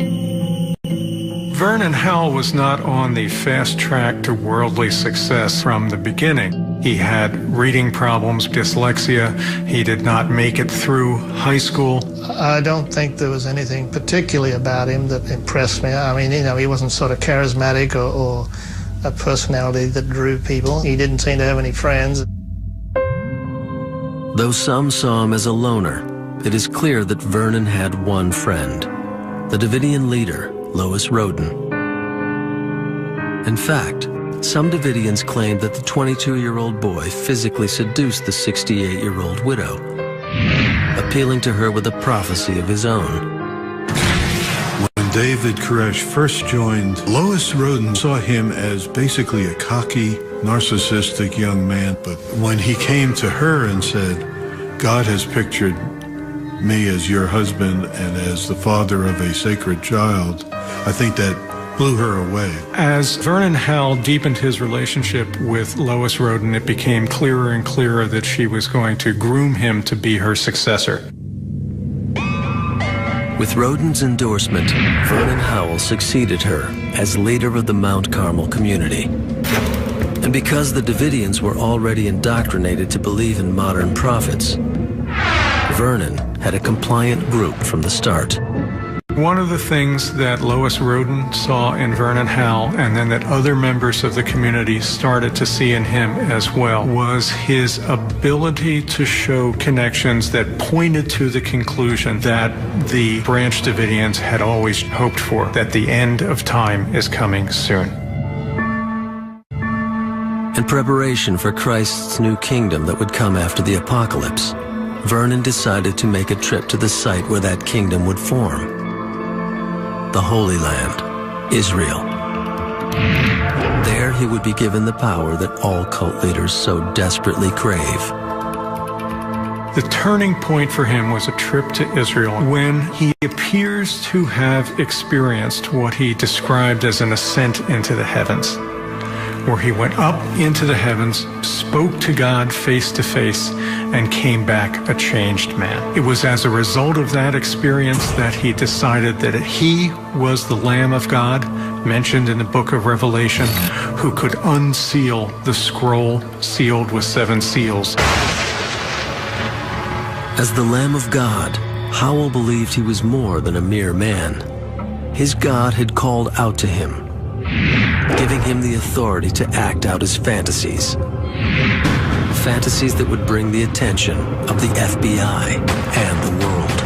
Vernon Howell was not on the fast track to worldly success from the beginning. He had reading problems, dyslexia. He did not make it through high school. I don't think there was anything particularly about him that impressed me. I mean, he wasn't sort of charismatic or a personality that drew people. He didn't seem to have any friends. Though some saw him as a loner, it is clear that Vernon had one friend, the Davidian leader, Lois Roden. In fact, some Davidians claimed that the 22-year-old boy physically seduced the 68-year-old widow, appealing to her with a prophecy of his own. When David Koresh first joined, Lois Roden saw him as basically a cocky, narcissistic young man. But when he came to her and said, "God has pictured me as your husband and as the father of a sacred child," I think that blew her away. As Vernon Howell deepened his relationship with Lois Roden, it became clearer and clearer that she was going to groom him to be her successor. With Roden's endorsement, Vernon Howell succeeded her as leader of the Mount Carmel community. And because the Davidians were already indoctrinated to believe in modern prophets, Vernon had a compliant group from the start. One of the things that Lois Roden saw in Vernon Howell, and then that other members of the community started to see in him as well, was his ability to show connections that pointed to the conclusion that the Branch Davidians had always hoped for, that the end of time is coming soon. In preparation for Christ's new kingdom that would come after the apocalypse, Vernon decided to make a trip to the site where that kingdom would form, the Holy Land, Israel. There he would be given the power that all cult leaders so desperately crave. The turning point for him was a trip to Israel when he appears to have experienced what he described as an ascent into the heavens, where he went up into the heavens, spoke to God face to face, and came back a changed man. It was as a result of that experience that he decided that he was the Lamb of God, mentioned in the book of Revelation, who could unseal the scroll sealed with 7 seals. As the Lamb of God, Howell believed he was more than a mere man. His God had called out to him, giving him the authority to act out his fantasies. Fantasies that would bring the attention of the FBI and the world.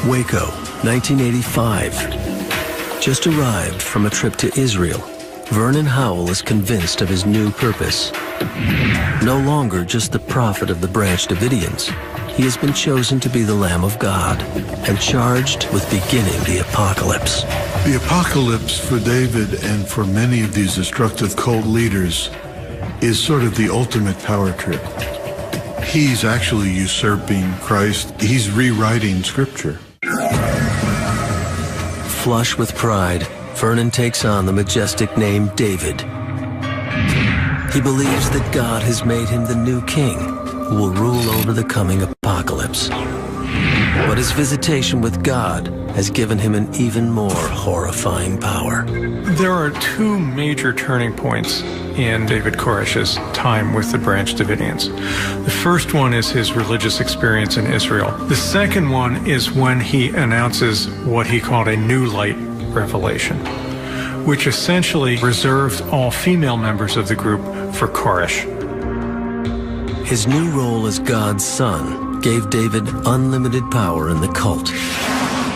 Waco, 1985. Just arrived from a trip to Israel, Vernon Howell is convinced of his new purpose. No longer just the prophet of the Branch Davidians, he has been chosen to be the Lamb of God and charged with beginning the apocalypse. The apocalypse for David and for many of these destructive cult leaders is sort of the ultimate power trip. He's actually usurping Christ. He's rewriting Scripture. Flush with pride, Vernon takes on the majestic name David. He believes that God has made him the new king who will rule over the coming apocalypse. But his visitation with God has given him an even more horrifying power. There are 2 major turning points in David Koresh's time with the Branch Davidians. The first one is his religious experience in Israel. The second one is when he announces what he called a New Light revelation, which essentially reserved all female members of the group for Koresh. His new role as God's son gave David unlimited power in the cult.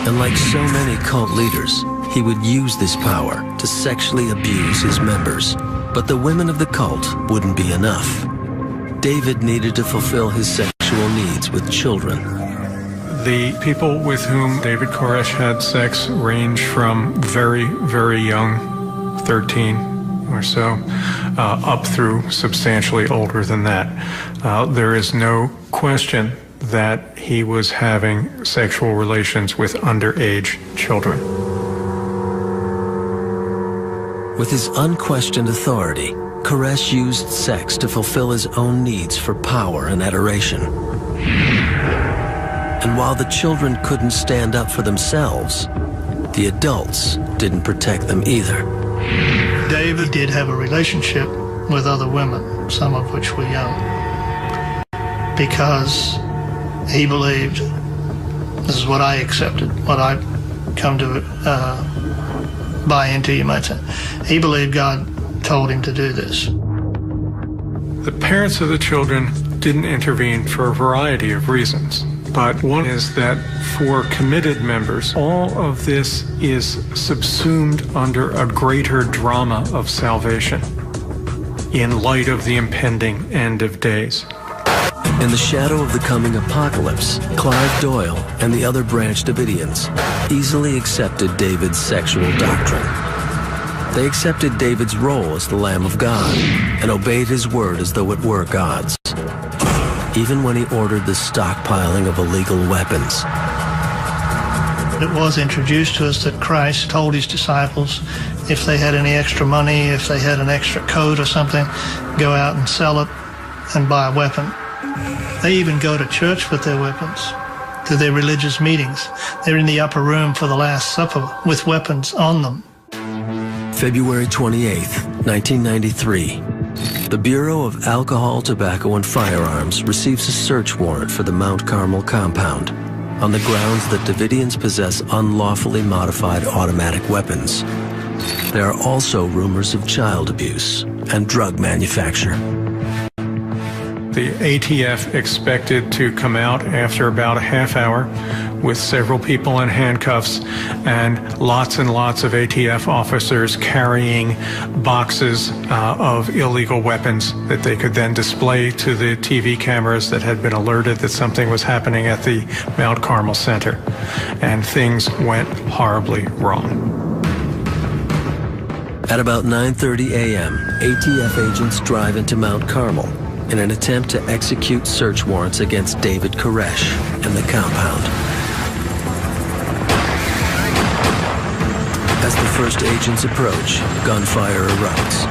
And like so many cult leaders, he would use this power to sexually abuse his members. But the women of the cult wouldn't be enough. David needed to fulfill his sexual needs with children. The people with whom David Koresh had sex range from very, very young, 13 or so, up through substantially older than that. There is no question that he was having sexual relations with underage children. With his unquestioned authority, Koresh used sex to fulfill his own needs for power and adoration. And while the children couldn't stand up for themselves, the adults didn't protect them either. David did have a relationship with other women, some of which were young, because he believed, this is what I accepted, what I come to buy into, you might say. He believed God told him to do this. The parents of the children didn't intervene for a variety of reasons. But one is that for committed members, all of this is subsumed under a greater drama of salvation in light of the impending end of days. In the shadow of the coming apocalypse, Clive Doyle and the other Branch Davidians easily accepted David's sexual doctrine. They accepted David's role as the Lamb of God and obeyed his word as though it were God's, even when he ordered the stockpiling of illegal weapons. It was introduced to us that Christ told his disciples if they had any extra money, if they had an extra coat or something, go out and sell it and buy a weapon. They even go to church with their weapons, to their religious meetings. They're in the upper room for the Last Supper with weapons on them. February 28th, 1993. The Bureau of Alcohol, Tobacco, and Firearms receives a search warrant for the Mount Carmel compound on the grounds that Davidians possess unlawfully modified automatic weapons. There are also rumors of child abuse and drug manufacture. The ATF expected to come out after about a half hour with several people in handcuffs and lots of ATF officers carrying boxes of illegal weapons that they could then display to the TV cameras that had been alerted that something was happening at the Mount Carmel Center. And things went horribly wrong. At about 9:30 a.m., ATF agents drive into Mount Carmel in an attempt to execute search warrants against David Koresh and the compound. As the first agents approach, gunfire erupts.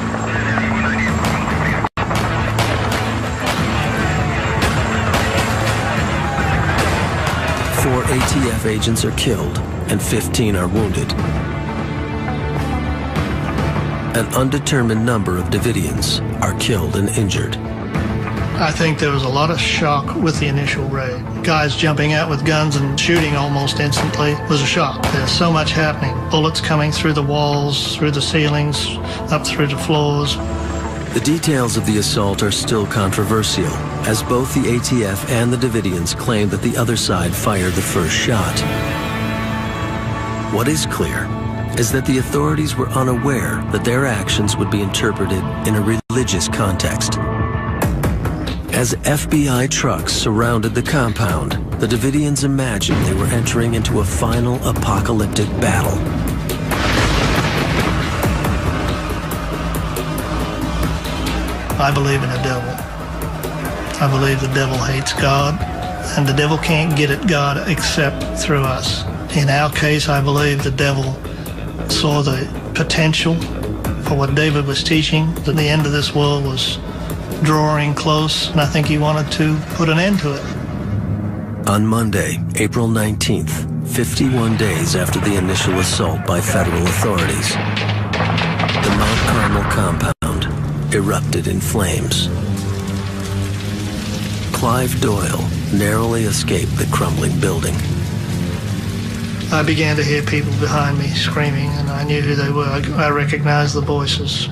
Four ATF agents are killed and 15 are wounded. An undetermined number of Davidians are killed and injured. I think there was a lot of shock with the initial raid. Guys jumping out with guns and shooting almost instantly was a shock. There's so much happening. Bullets coming through the walls, through the ceilings, up through the floors. The details of the assault are still controversial, as both the ATF and the Davidians claim that the other side fired the first shot. What is clear is that the authorities were unaware that their actions would be interpreted in a religious context. As FBI trucks surrounded the compound, the Davidians imagined they were entering into a final apocalyptic battle. I believe in a devil. I believe the devil hates God, and the devil can't get at God except through us. In our case, I believe the devil saw the potential for what David was teaching, that the end of this world was drawing close, and I think he wanted to put an end to it. On Monday, April 19th, 51 days after the initial assault by federal authorities, the Mount Carmel compound erupted in flames. Clive Doyle narrowly escaped the crumbling building. I began to hear people behind me screaming, and I knew who they were. I recognized the voices.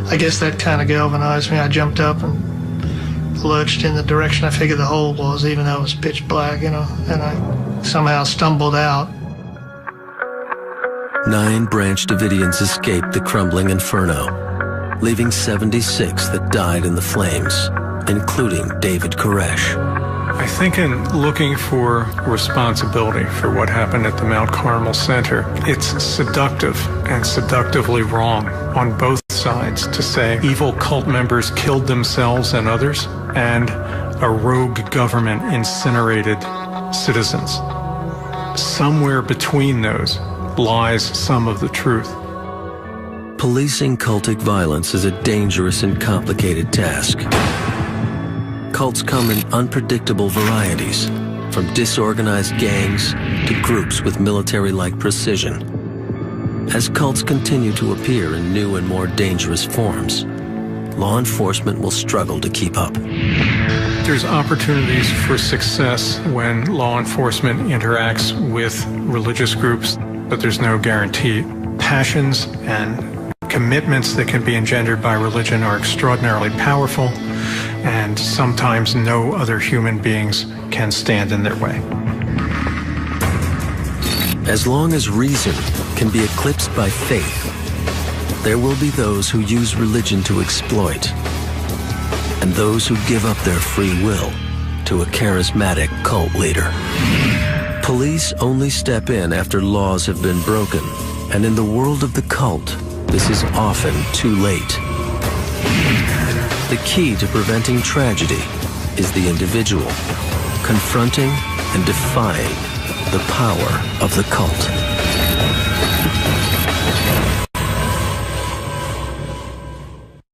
I guess that kind of galvanized me. I jumped up and lurched in the direction I figured the hole was, even though it was pitch black, and I somehow stumbled out. 9 Branch Davidians escaped the crumbling inferno, leaving 76 that died in the flames, including David Koresh. I think in looking for responsibility for what happened at the Mount Carmel Center, it's seductive and seductively wrong on both sides to say evil cult members killed themselves and others, and a rogue government incinerated citizens. Somewhere between those lies some of the truth. Policing cultic violence is a dangerous and complicated task. Cults come in unpredictable varieties, from disorganized gangs to groups with military-like precision. As cults continue to appear in new and more dangerous forms, law enforcement will struggle to keep up. There's opportunities for success when law enforcement interacts with religious groups, but there's no guarantee. Passions and commitments that can be engendered by religion are extraordinarily powerful, and sometimes no other human beings can stand in their way. As long as reason can be eclipsed by faith, there will be those who use religion to exploit, and those who give up their free will to a charismatic cult leader. Police only step in after laws have been broken, and in the world of the cult, this is often too late. The key to preventing tragedy is the individual, confronting and defying the power of the cult.